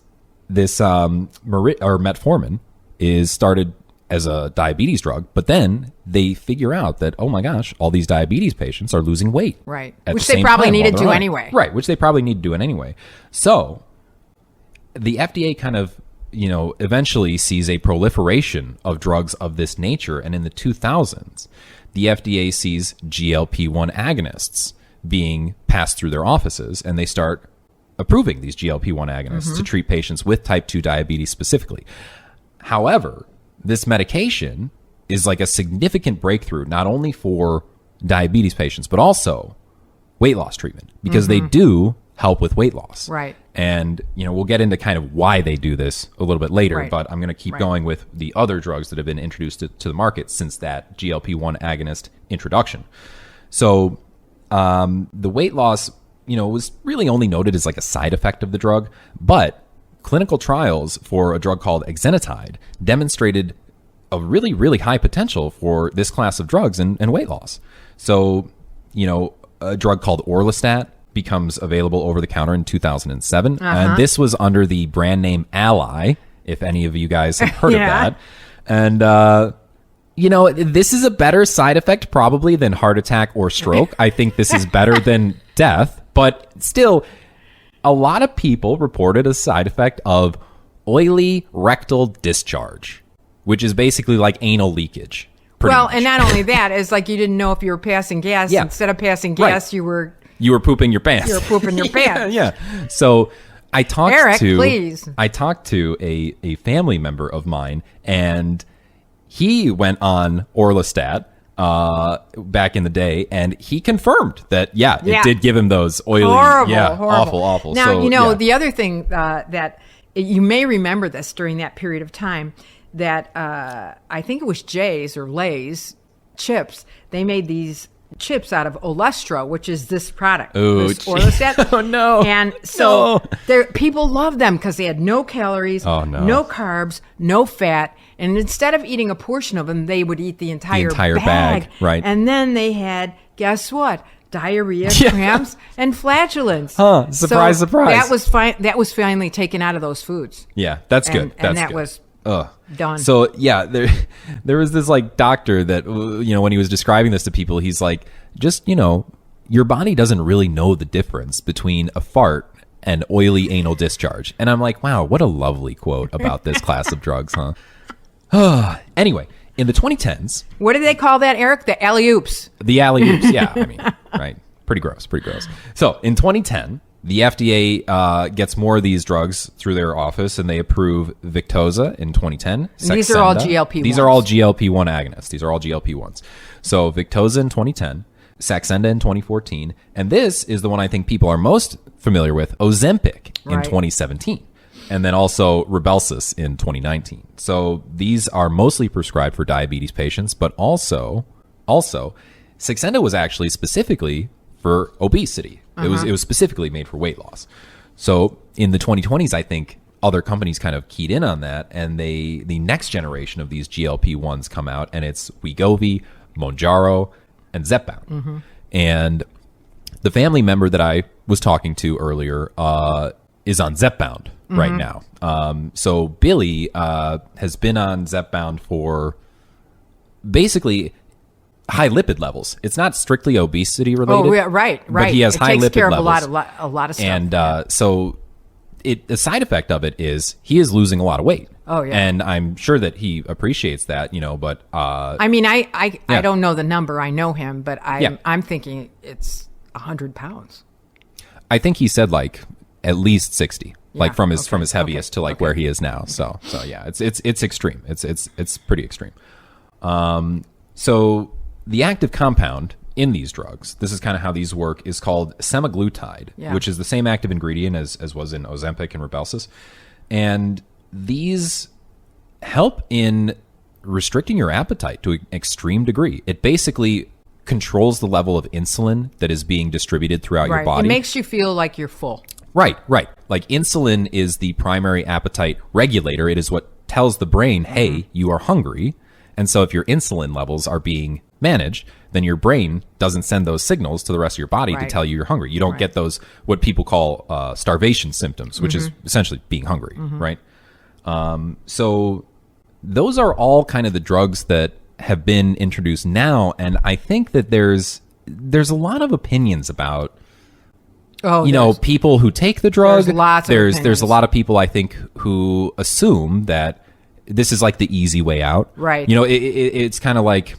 metformin is started as a diabetes drug, but then they figure out that, oh my gosh, all these diabetes patients are losing weight. Right. Which they probably needed to anyway. Right. Which they probably need to do it anyway. So the FDA kind of, you know, eventually sees a proliferation of drugs of this nature. And in the 2000s, the FDA sees GLP-1 agonists being passed through their offices, and they start approving these GLP-1 agonists to treat patients with type 2 diabetes specifically. However, this medication is like a significant breakthrough, not only for diabetes patients, but also weight loss treatment, because they do help with weight loss. Right. And, you know, we'll get into kind of why they do this a little bit later, but I'm going to keep going with the other drugs that have been introduced to the market since that GLP-1 agonist introduction. So the weight loss, you know, was really only noted as like a side effect of the drug, but clinical trials for a drug called exenatide demonstrated a really, really high potential for this class of drugs and weight loss. So, you know, a drug called Orlistat becomes available over the counter in 2007. And this was under the brand name Ally, if any of you guys have heard of that. And, you know, this is a better side effect probably than heart attack or stroke. I think this is better than death, but still, a lot of people reported a side effect of oily rectal discharge, which is basically like anal leakage. Well, and not only that, it's like you didn't know if you were passing gas. Instead of passing gas, you were pooping your pants. You were pooping your pants. Yeah. So I talked I talked to a family member of mine, and he went on Orlistat back in the day, and he confirmed that it did give him those oily, horrible. awful. Now, so, you know, the other thing that you may remember this during that period of time, that I think it was Jay's or Lay's chips. They made these chips out of Olestra, which is this product. Orlistat. Oh no! And so people loved them because they had no calories, no carbs, no fat. And instead of eating a portion of them, they would eat the entire bag. Right. And then they had, guess what? Diarrhea, cramps, and flatulence. Surprise. That was finally taken out of those foods. Yeah, that's good. And that good. was done. So yeah, there was this like doctor that, you know, when he was describing this to people, he's like, just, you know, your body doesn't really know the difference between a fart and oily anal discharge. And I'm like, wow, what a lovely quote about this class of drugs, huh? Anyway, in the 2010s... What did they call that, Eric? The alley-oops. The alley-oops, yeah. I mean, right. Pretty gross. So, in 2010, the FDA gets more of these drugs through their office, and they approve Victoza in 2010. These are all GLP-1s. These are all GLP-1 agonists. These are all GLP-1s. So, Victoza in 2010, Saxenda in 2014, and this is the one I think people are most familiar with, Ozempic in 2017. And then also Rybelsus in 2019. So these are mostly prescribed for diabetes patients, but also Saxenda was actually specifically for obesity. It was specifically made for weight loss. So in the 2020s, I think other companies kind of keyed in on that, and the next generation of these GLP-1s come out, and it's Wegovy, Mounjaro, and Zepbound. And the family member that I was talking to earlier is on Zepbound right now. So Billy has been on Zepbound for basically high lipid levels. It's not strictly obesity related. Oh, yeah, right. But he has high lipid levels. It takes care of a lot of stuff. And so the side effect of it is he is losing a lot of weight. Oh, yeah. And I'm sure that he appreciates that, you know, but... I mean, I don't know the number. I know him, but I'm thinking it's 100 pounds. I think he said like at least 60. Like from his heaviest to like where he is now. So yeah, it's extreme. It's pretty extreme. So the active compound in these drugs, this is kind of how these work, is called semaglutide, which is the same active ingredient as was in Ozempic and Rybelsus. And these help in restricting your appetite to an extreme degree. It basically controls the level of insulin that is being distributed throughout your body. It makes you feel like you're full. Right. Like insulin is the primary appetite regulator. It is what tells the brain, hey, you are hungry. And so if your insulin levels are being managed, then your brain doesn't send those signals to the rest of your body to tell you you're hungry. You don't get those, what people call starvation symptoms, which is essentially being hungry, right? So those are all kind of the drugs that have been introduced now. And I think that there's a lot of opinions about, people who take the drug. There's a lot of people, I think, who assume that this is like the easy way out. Right. It's kind of like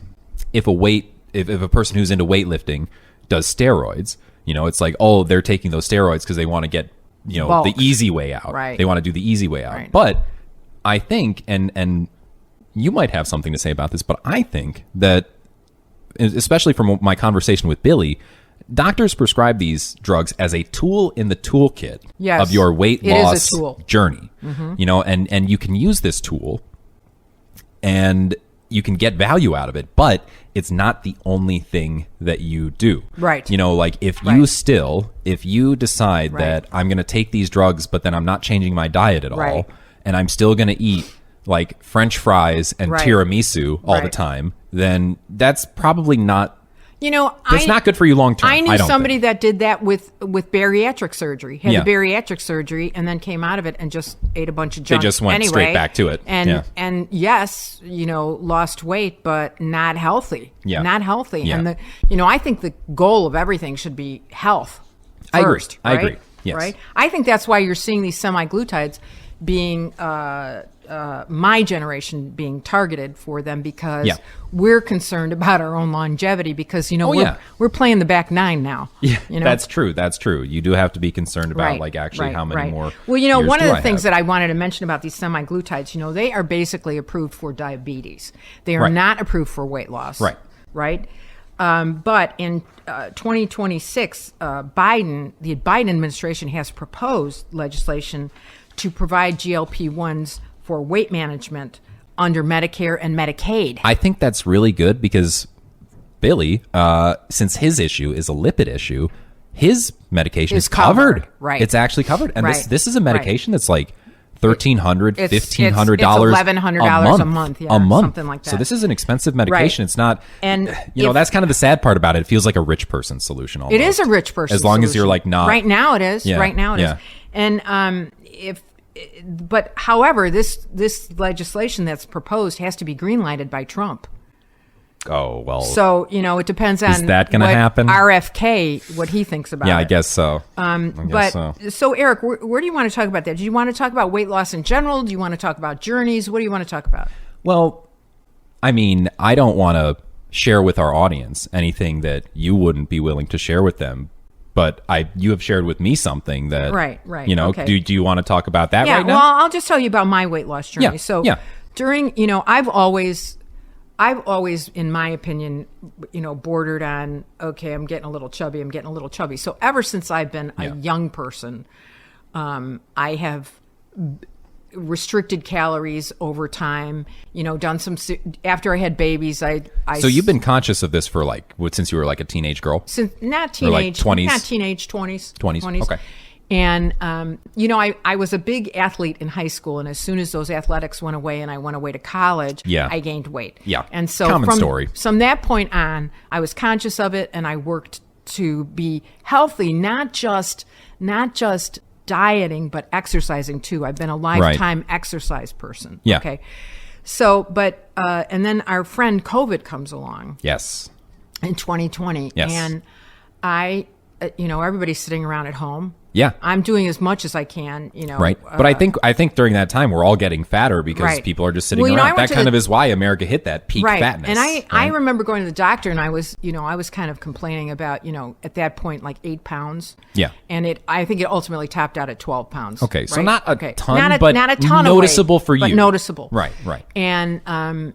if a person who's into weightlifting does steroids, it's like, oh, they're taking those steroids because they want to get, bulk. The easy way out. Right. They want to do the easy way out. Right. But I think, and you might have something to say about this, but I think that, especially from my conversation with Billy, doctors prescribe these drugs as a tool in the toolkit of your weight loss journey. And you can use this tool and you can get value out of it, but it's not the only thing that you do. Right. Like if you decide that I'm going to take these drugs, but then I'm not changing my diet at all, and I'm still going to eat like French fries and tiramisu all the time, then that's probably not, it's not good for you long term. I knew somebody that did that with bariatric surgery. Had the bariatric surgery and then came out of it and just ate a bunch of junk. They just went straight back to it. And yes, lost weight, but not healthy. Yeah. Not healthy. Yeah. And I think the goal of everything should be health first. I agree. Yes. Right? I think that's why you're seeing these semaglutides being my generation being targeted for them, because we're concerned about our own longevity, because we're playing the back nine now. That's true. You do have to be concerned about how many more years one of the things have. that I wanted to mention about these semaglutides, they are basically approved for diabetes. They are not approved for weight loss. Right. But in 2026, the Biden administration has proposed legislation to provide GLP-1s for weight management under Medicare and Medicaid. I think that's really good because Billy, since his issue is a lipid issue, his medication is covered. Right. It's actually covered. And this is a medication that's like $1,300, $1,500, $1,100 a month. A month. Something like that. So this is an expensive medication. Right. It's not, and that's kind of the sad part about it. It feels like a rich person solution almost. It is a rich person as long solution. as you're like not. Right now it is. Yeah. Right now it is. And however, this legislation that's proposed has to be greenlighted by Trump. Oh, well. So, it depends on is that going to happen? RFK, what he thinks about it. Yeah, I guess so. So Eric, where do you want to talk about that? Do you want to talk about weight loss in general? Do you want to talk about journeys? What do you want to talk about? Well, I mean, I don't want to share with our audience anything that you wouldn't be willing to share with them. But you have shared with me something that, right. Okay. Do you want to talk about that right now? Well, I'll just tell you about my weight loss journey. During, I've always, in my opinion, bordered on, okay, I'm getting a little chubby. So ever since I've been a young person, I have restricted calories over time, done some, after I had babies, So you've been conscious of this for since you were like a teenage girl? Since not teenage, 20s? Not teenage, 20s. 20s, okay. And, I was a big athlete in high school, and as soon as those athletics went away and I went away to college, I gained weight. Yeah. And so from that point on, I was conscious of it, and I worked to be healthy, not just dieting, but exercising too. I've been a lifetime exercise person. Yeah. Okay. So, but, and then our friend COVID comes along. Yes. In 2020. Yes. And everybody's sitting around at home. Yeah. I'm doing as much as I can, Right. But I think during that time we're all getting fatter because people are just sitting around. That kind of is why America hit that peak fatness. And I remember going to the doctor, and I was kind of complaining about, at that point, like 8 pounds. Yeah. And I think it ultimately topped out at 12 pounds. Okay. So not a ton, not a ton noticeable of weight, for you. But noticeable. Right. And I'm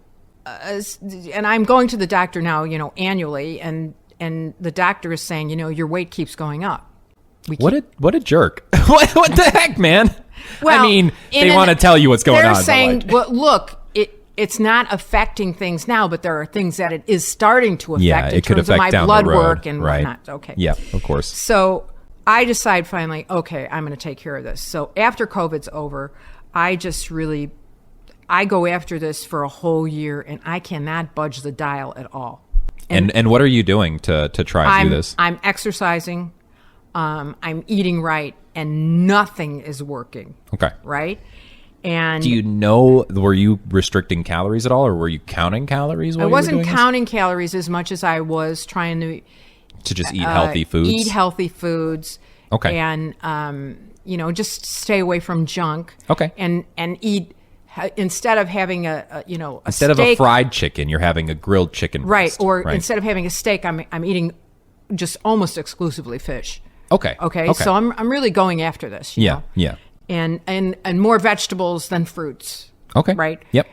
going to the doctor now, annually, and the doctor is saying, your weight keeps going up. What a jerk. What the heck, man? Well, I mean, they want to tell you what's going on. They're saying, well, look, it's not affecting things now, but there are things that it is starting to affect in terms of my blood work and whatnot. Okay. Yeah, of course. So I decide finally, okay, I'm going to take care of this. So after COVID's over, I go after this for a whole year, and I cannot budge the dial at all. And what are you doing to try and do this? I'm exercising. I'm eating right, and nothing is working. Okay. Right? And do you know, were you restricting calories at all, or were you counting calories? I wasn't counting calories as much as I was trying to just eat healthy foods. Eat healthy foods. Okay. And just stay away from junk. Okay. And eat instead of having a instead steak, of a fried chicken, you're having a grilled chicken breast. Right. Or instead of having a steak, I'm eating just almost exclusively fish. Okay. So I'm really going after this. You know? Yeah. And more vegetables than fruits. Okay. Right. Yep.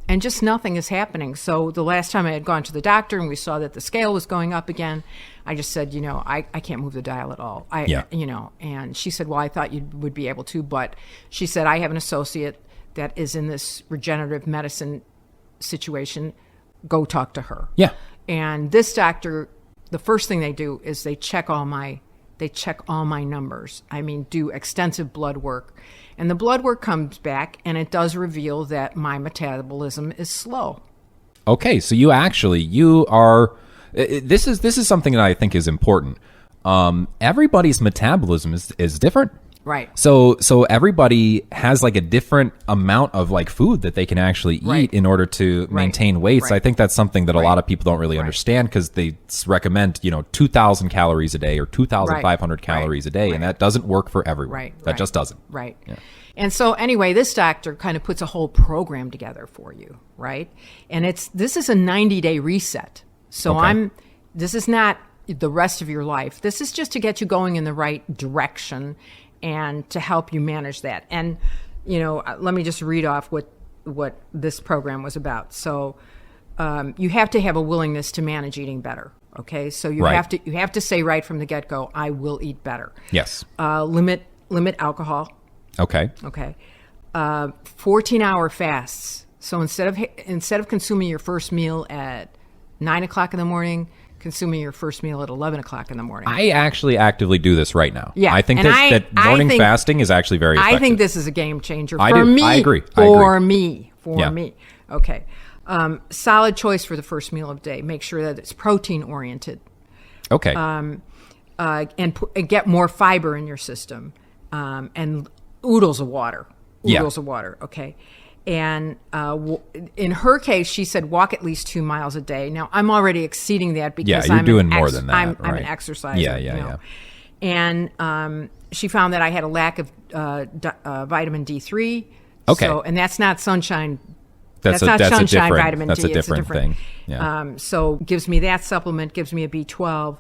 And just nothing is happening. So the last time I had gone to the doctor and we saw that the scale was going up again, I just said, I can't move the dial at all. And she said, well, I thought you would be able to, but she said, I have an associate that is in this regenerative medicine situation. Go talk to her. Yeah. And this doctor, the first thing they do is they check all my numbers. I mean, do extensive blood work. And the blood work comes back and it does reveal that my metabolism is slow. Okay, so you are, this is something that I think is important. Everybody's metabolism is different. Right. So everybody has like a different amount of like food that they can actually eat in order to maintain weight. So I think that's something that a lot of people don't really understand, because they recommend, 2,000 calories a day or 2,500 calories a day. And that doesn't work for everyone. That just doesn't. Right. Yeah. And so anyway, this doctor kind of puts a whole program together for you. Right. And this is a 90-day reset. So this is not the rest of your life. This is just to get you going in the right direction and to help you manage that. And, let me just read off what this program was about. So you have to have a willingness to manage eating better. Okay. So you have to say right from the get-go, I will eat better. Yes. Limit alcohol. Okay. 14-hour fasts. So instead of consuming your first meal at 9 o'clock in the morning, consuming your first meal at 11 o'clock in the morning. I actually actively do this right now. Yeah. I think that morning fasting is actually very effective. I think this is a game changer for me. I agree. For me. Okay. Solid choice for the first meal of the day. Make sure that it's protein oriented. Okay. And get more fiber in your system. And oodles of water. Of water. Okay. And in her case, she said walk at least 2 miles a day. Now, I'm already exceeding that because you're doing more than that. I'm an exerciser. Yeah. And she found that I had a lack of vitamin D3. Okay. And that's not sunshine. That's not sunshine vitamin D. That's a different thing. Yeah. So gives me that supplement, gives me a B12,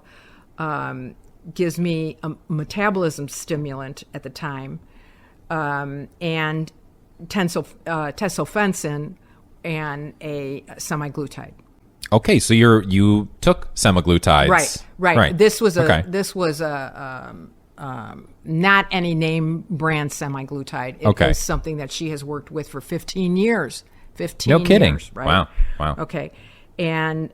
gives me a metabolism stimulant at the time, and tesofensin and a semaglutide. Okay, so you took semaglutides. Right. This was not any name brand semaglutide. It was something that she has worked with for 15 years. 15 No kidding. Years, right? Wow. Okay. And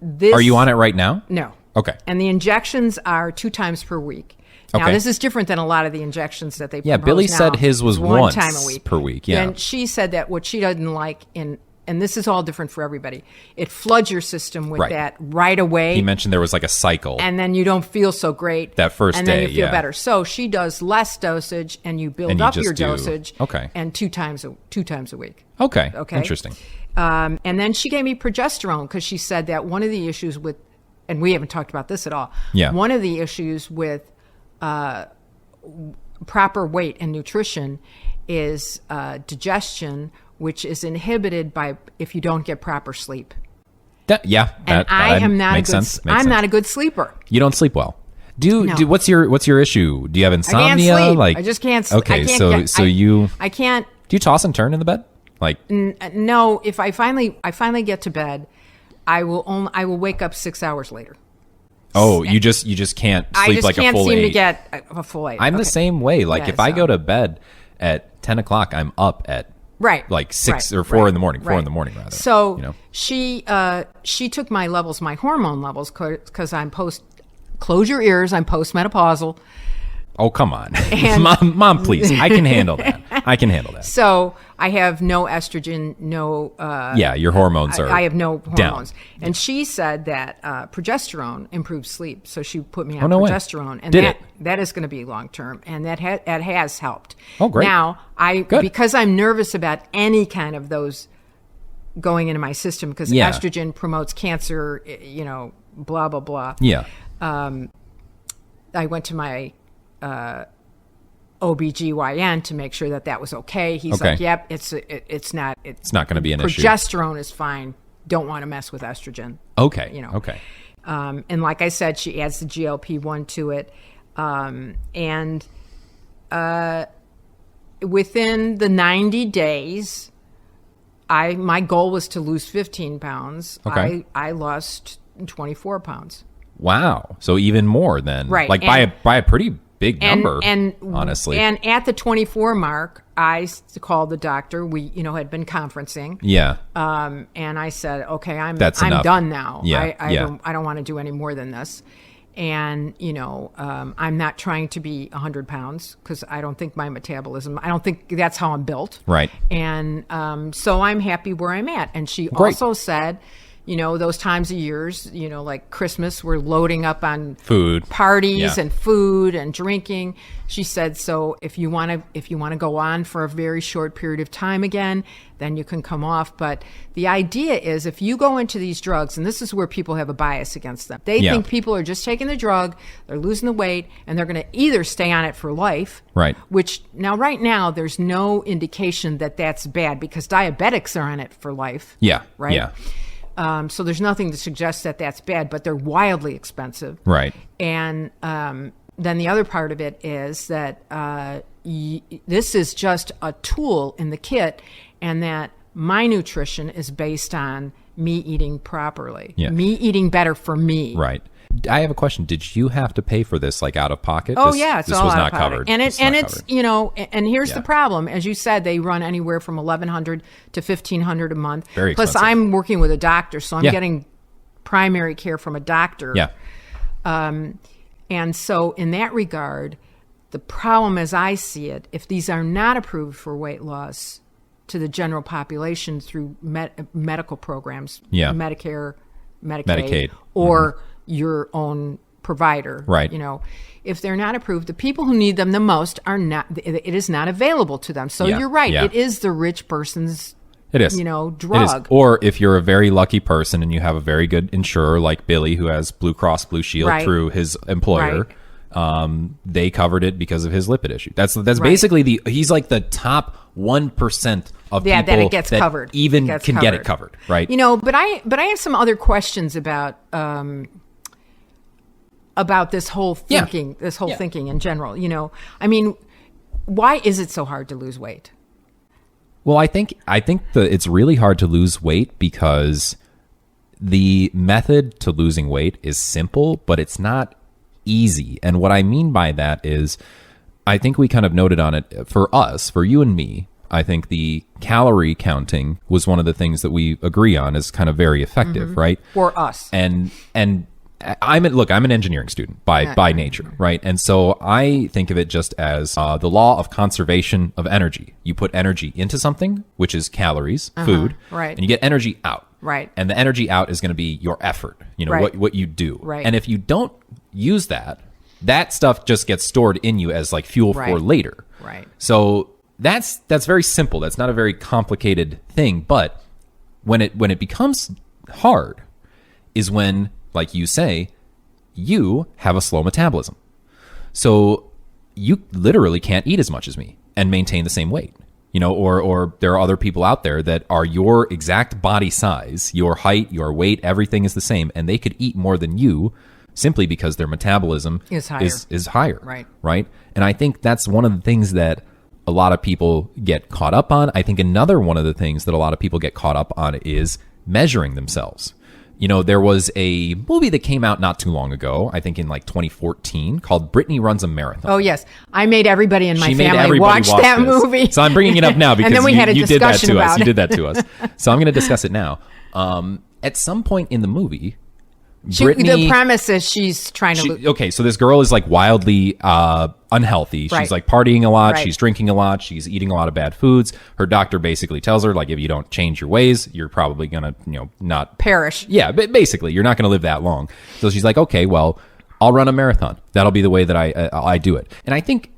this... Are you on it right now? No. Okay. And the injections are 2 times per week. Now, this is different than a lot of the injections that they propose Billy now. said his was once time a week. per week. Yeah. And she said that what she doesn't like and this is all different for everybody, it floods your system with that right away. He mentioned there was like a cycle. And then you don't feel so great. That first day, and then you feel better. So she does less dosage and you build up your dosage. Okay. And 2 times a week. Okay. Interesting. And then she gave me progesterone because she said that one of the issues with, and we haven't talked about this at all. Yeah. One of the issues with proper weight and nutrition is digestion, which is inhibited by if you don't get proper sleep. I'm not a good sleeper. You don't sleep well. What's your issue? Do you have insomnia? I can't sleep. I just can't. Okay, I can't. Do you toss and turn in the bed? No. If I finally get to bed, I will wake up 6 hours later. Oh, you just can't sleep like a full 8. I just can't seem to get a full 8. I'm the same way. Like if I go to bed at 10 o'clock, I'm up at like 6 or 4 in the morning. 4 in the morning rather. So she took my levels, my hormone levels, because I'm close your ears, I'm postmenopausal. Oh, come on. Mom, please. I can handle that. So I have no estrogen, no... your hormones are I have no hormones. down. And she said that progesterone improves sleep. So she put me on no progesterone. Way. And that is going to be long-term. And that has helped. Oh, great. Now, because I'm nervous about any kind of those going into my system, because estrogen promotes cancer, blah, blah, blah. Yeah. I went to my... OBGYN to make sure that was okay. He's like, yep, it's not going to be an issue. Progesterone is fine. Don't want to mess with estrogen. Okay. Okay. And like I said, she adds the GLP-1 to it. And within the 90 days, my goal was to lose 15 pounds. Okay. I lost 24 pounds. Wow. So even more than like by a pretty big number, honestly. And at the 24 mark, I called the doctor. We, had been conferencing. Yeah. And I said, okay, I'm enough. done now. Yeah. I don't want to do any more than this. And, I'm not trying to be 100 pounds because I don't think my metabolism, I don't think that's how I'm built. Right. And so I'm happy where I'm at. And she also said, those times of years, like Christmas, we're loading up on food, parties and food and drinking. She said, so if you want to go on for a very short period of time again, then you can come off. But the idea is if you go into these drugs, and this is where people have a bias against them. They think people are just taking the drug, they're losing the weight, and they're going to either stay on it for life. Right. Which right now, there's no indication that that's bad because diabetics are on it for life. Yeah. Right. Yeah. So there's nothing to suggest that that's bad, but they're wildly expensive. Right. And then the other part of it is that this is just a tool in the kit, and that my nutrition is based on me eating properly, me eating better for me. Right. I have a question. Did you have to pay for this out of pocket? Oh, it's this all was out not of pocket. covered. And it's and here's the problem. As you said, they run anywhere from $1,100 to $1,500 a month. Very Plus, expensive. I'm working with a doctor, so I'm getting primary care from a doctor. Yeah. And so in that regard, the problem as I see it, if these are not approved for weight loss to the general population through medical programs, Medicare, Medicaid. Or your own provider, right? If they're not approved, the people who need them the most are not. It is not available to them. So you're right. It is the rich person's. It is. Drug. It is. Or if you're a very lucky person and you have a very good insurer like Billy, who has Blue Cross Blue Shield through his employer, they covered it because of his lipid issue. That's basically he's like the top 1% of people that it gets covered. Even can get it covered, right? But I have some other questions about this whole thinking, thinking in general. Why is it so hard to lose weight? Well, I think it's really hard to lose weight because the method to losing weight is simple, but it's not easy. And what I mean by that is, I think we kind of noted on it for us, for you and me. I think the calorie counting was one of the things that we agree on is kind of very effective, right? For us. And I'm an engineering student by nature, right? And so I think of it just as the law of conservation of energy. You put energy into something, which is calories, food, right, and you get energy out. Right. And the energy out is going to be your effort, what you do. Right. And if you don't use that stuff just gets stored in you as like fuel for later. Right. So that's very simple. That's not a very complicated thing. But when it becomes hard is when, like you say, you have a slow metabolism. So you literally can't eat as much as me and maintain the same weight. Or there are other people out there that are your exact body size, your height, your weight, everything is the same, and they could eat more than you simply because their metabolism is higher. Right. And I think that's one of the things that a lot of people get caught up on. I think another one of the things that a lot of people get caught up on is measuring themselves. There was a movie that came out not too long ago, I think in like 2014, called Brittany Runs a Marathon. Oh, yes. I made everybody in my family watch that movie. So I'm bringing it up now because and then we had a you did that discussion to about us. it. You did that to us. So I'm going to discuss it now. At some point in the movie, Brittany, the premise is she's trying to okay, so this girl is like wildly unhealthy. She's like partying a lot. Right. She's drinking a lot. She's eating a lot of bad foods. Her doctor basically tells her, like, if you don't change your ways, you're probably going to, not perish. Yeah, but basically, you're not going to live that long. So she's like, okay, well, I'll run a marathon. That'll be the way that I do it. And I think,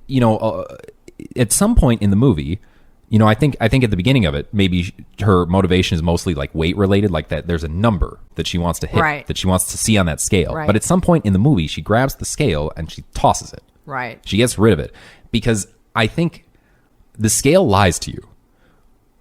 at some point in the movie, I think at the beginning of it, maybe her motivation is mostly like weight related, like that there's a number that she wants to hit, that she wants to see on that scale. Right. But at some point in the movie, she grabs the scale and she tosses it. Right. She gets rid of it because I think the scale lies to you.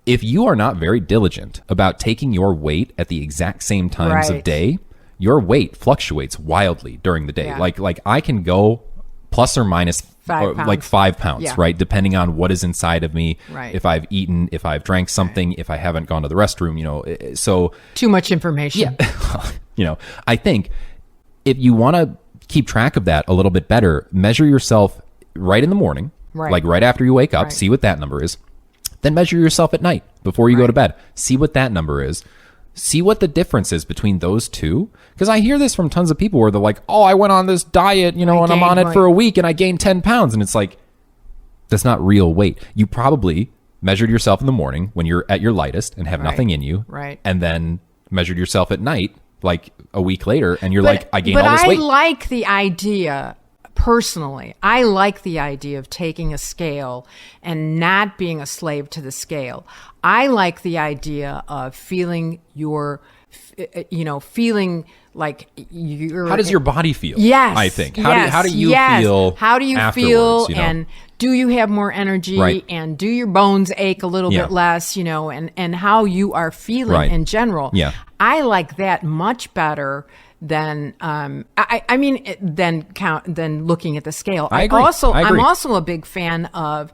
If you are not very diligent about taking your weight at the exact same times of day, your weight fluctuates wildly during the day. Yeah. Like I can go plus or minus 5 pounds. Like 5 pounds, right? Depending on what is inside of me, if I've eaten, if I've drank something, if I haven't gone to the restroom, so too much information. Yeah. I think if you want to keep track of that a little bit better, measure yourself right in the morning, like right after you wake up, see what that number is. Then measure yourself at night before you go to bed. See what that number is. See what the difference is between those two. Because I hear this from tons of people where they're like, oh, I went on this diet, and I'm on it for a week and I gained 10 pounds. And it's like, that's not real weight. You probably measured yourself in the morning when you're at your lightest and have nothing in you. Right. And then measured yourself at night, like a week later, and you're like, I gained all this weight. But I like the idea. Personally, I like the idea of taking a scale and not being a slave to the scale. I like the idea of feeling feeling like you're... How does your body feel? Yes. I think. How do you feel? How do you feel? And do you have more energy? And do your bones ache a little bit less? And how you are feeling in general. Yeah. I like that much better than than looking at the scale. I agree. I'm also a big fan of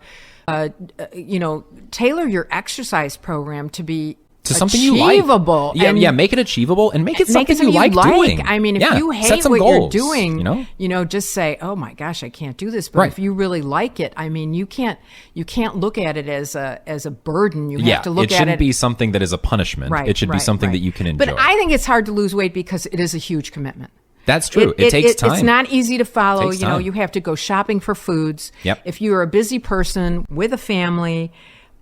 tailor your exercise program to be something achievable. You like. Yeah, make it achievable and make it something you like doing. I mean, if you hate what you're doing, just say, "Oh my gosh, I can't do this." But if you really like it, I mean, you can't look at it as a burden. You have to look at it. It shouldn't be something that is a punishment. It should be something that you can enjoy. But I think it's hard to lose weight because it is a huge commitment. That's true. It takes time. It's not easy to follow. You have to go shopping for foods. Yep. If you're a busy person with a family,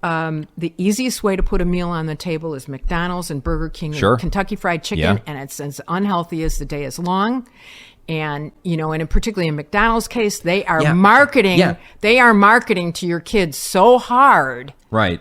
the easiest way to put a meal on the table is McDonald's and Burger King and Kentucky Fried Chicken, and it's as unhealthy as the day is long. And and particularly in McDonald's case, they are marketing. Yeah. They are marketing to your kids so hard. Right.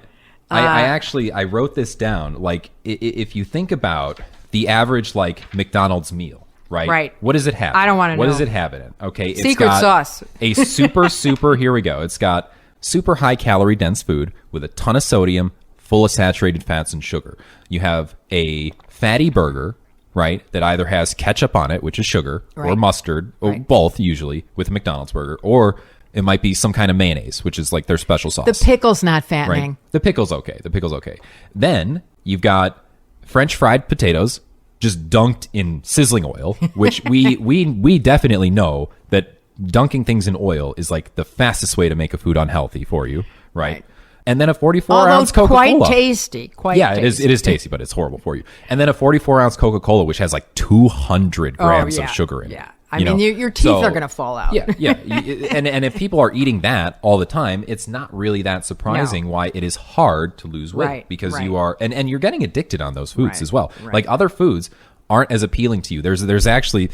I wrote this down. Like, if you think about the average McDonald's meal. Right. What does it have? I don't want to know. What does it have in it? Okay. Secret sauce. A super, here we go. It's got super high calorie dense food with a ton of sodium, full of saturated fats and sugar. You have a fatty burger, right, that either has ketchup on it, which is sugar, or mustard, or both usually with a McDonald's burger, or it might be some kind of mayonnaise, which is like their special sauce. The pickle's not fattening. Right? The pickle's okay. Then you've got French fried potatoes, just dunked in sizzling oil, which we definitely know that dunking things in oil is like the fastest way to make a food unhealthy for you, right? And then a 44-ounce Coca-Cola. Quite tasty. It is tasty, but it's horrible for you. And then a 44-ounce Coca-Cola, which has like 200 grams of sugar in it. Yeah. I mean, your teeth are going to fall out. Yeah. And if people are eating that all the time, it's not really that surprising why it is hard to lose weight because you are, and you're getting addicted on those foods as well. Like other foods aren't as appealing to you. There's actually,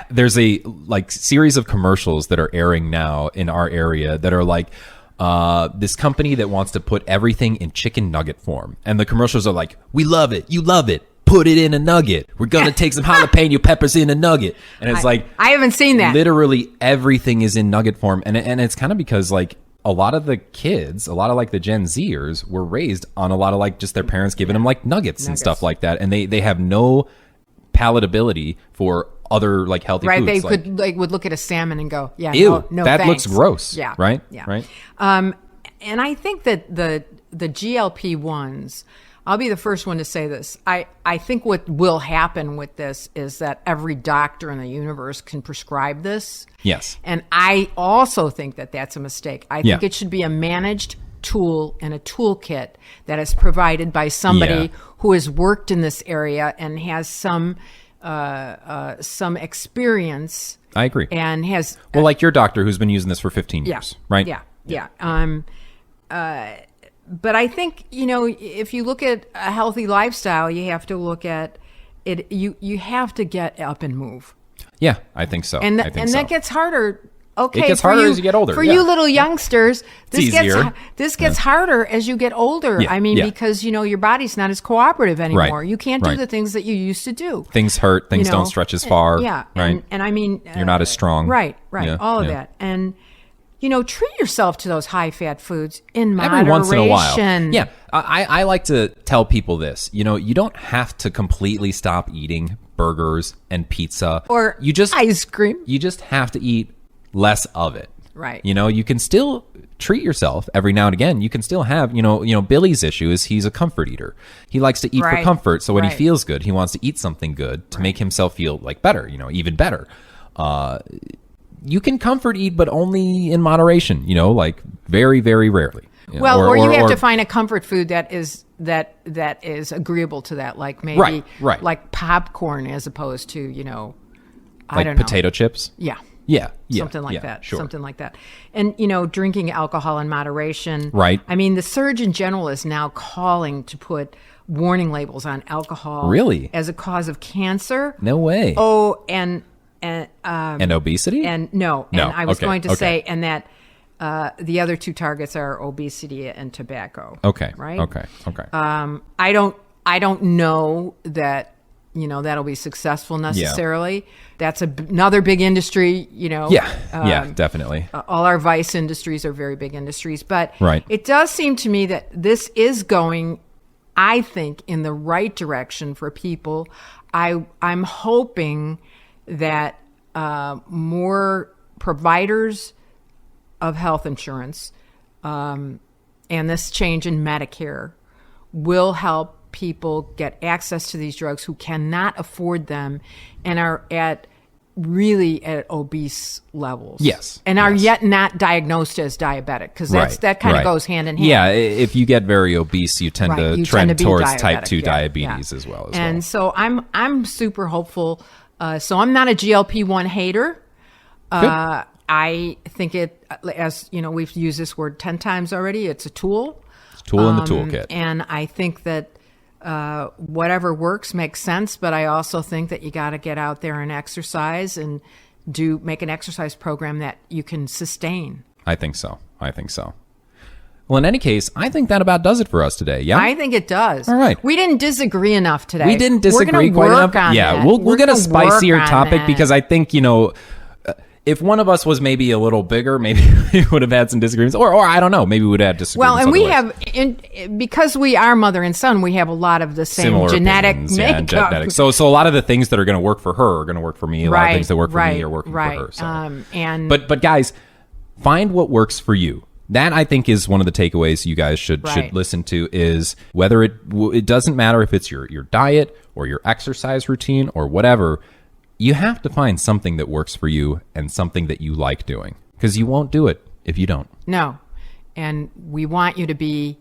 there's a series of commercials that are airing now in our area that are like, this company that wants to put everything in chicken nugget form. And the commercials are like, we love it. You love it. Put it in a nugget. We're going to take some jalapeno peppers in a nugget. And it's I haven't seen that. Literally everything is in nugget form. And it's kind of because like a lot of the kids, a lot of like the Gen Zers were raised on a lot of like just their parents giving them like nuggets and stuff like that. And they have no palatability for other like healthy foods. They would look at a salmon and go, ew, no that thanks. looks gross. Yeah. Right. And I think that the GLP-1s I'll be the first one to say this. I think what will happen with this is that every doctor in the universe can prescribe this. Yes. And I also think that that's a mistake. I think it should be a managed tool and a toolkit that is provided by somebody who has worked in this area and has some experience. I agree. And has like your doctor who's been using this for 15 years, right? Yeah. But I think, if you look at a healthy lifestyle, you have to look at it. You have to get up and move. Yeah, I think so. And that gets harder. Okay, it gets harder as you get older. For you little youngsters, this gets Yeah. harder as you get older. Yeah, I mean, because your body's not as cooperative anymore. Right, You can't do right. the things that you used to do. Things hurt. Things don't stretch as far. Yeah, right. and I mean, you're not as strong. Right. Yeah, All of that, and treat yourself to those high-fat foods in moderation. Every once in a while. Yeah, I like to tell people this. You don't have to completely stop eating burgers and pizza or ice cream. You just have to eat less of it. Right. You can still treat yourself every now and again. You can still have, Billy's issue is he's a comfort eater. He likes to eat for comfort. So when he feels good, he wants to eat something good to make himself feel like better, even better. You can comfort eat, but only in moderation, like very, very rarely. Or you have to find a comfort food that is agreeable to that, like maybe like popcorn as opposed to, I don't know. Potato chips? Yeah. Yeah. Something like that. Sure. Something like that. And, drinking alcohol in moderation. Right. I mean, the Surgeon General is now calling to put warning labels on alcohol. Really? As a cause of cancer. No way. Oh, and obesity? And no. And I was going to say, and that the other two targets are obesity and tobacco. Okay. Right? Okay. I don't know that, that'll be successful necessarily. Yeah. That's another big industry, Yeah, definitely. All our vice industries are very big industries. But right. It does seem to me that this is going, I think, in the right direction for people. I'm hoping that more providers of health insurance and this change in Medicare will help people get access to these drugs who cannot afford them and are at obese levels. Yes. And are yet not diagnosed as diabetic, because that kind of goes hand in hand. Yeah, if you get very obese, you tend to trend towards diabetic, type 2 diabetes as well. And so I'm super hopeful. So I'm not a GLP-1 hater. I think it, as we've used this word 10 times already, it's a tool. It's a tool in the toolkit. And I think that whatever works makes sense, but I also think that you got to get out there and exercise and make an exercise program that you can sustain. I think so. Well, in any case, I think that about does it for us today. Yeah, I think it does. All right. We didn't disagree enough today. We didn't disagree quite enough. Yeah, we'll get a spicier topic because I think, if one of us was maybe a little bigger, maybe we would have had some disagreements, or I don't know, maybe we would have disagreements. Well, and because we are mother and son, we have a lot of the same similar genetic opinions, makeup. Genetic. So a lot of the things that are going to work for her are going to work for me. A lot of things that work for me are working for her. So. But guys, find what works for you. That, I think, is one of the takeaways you guys should listen to, is whether it doesn't matter if it's your diet or your exercise routine or whatever. You have to find something that works for you and something that you like doing, because you won't do it if you don't. No. And we want you to be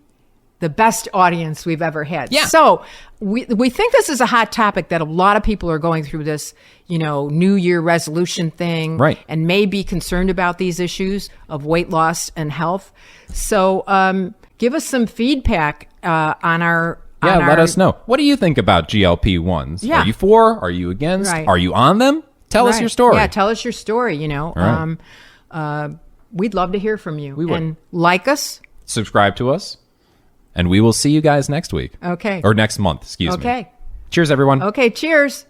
the best audience we've ever had. Yeah. So we think this is a hot topic, that a lot of people are going through this, New Year resolution thing. Right. And may be concerned about these issues of weight loss and health. So give us some feedback on our... Yeah, let us know. What do you think about GLP-1s? Yeah. Are you for? Are you against? Right. Are you on them? Tell us your story. Yeah, tell us your story, Right. We'd love to hear from you. We would. And like us. Subscribe to us. And we will see you guys next week. Okay. Or next month, excuse me. Okay. Cheers, everyone. Okay, cheers.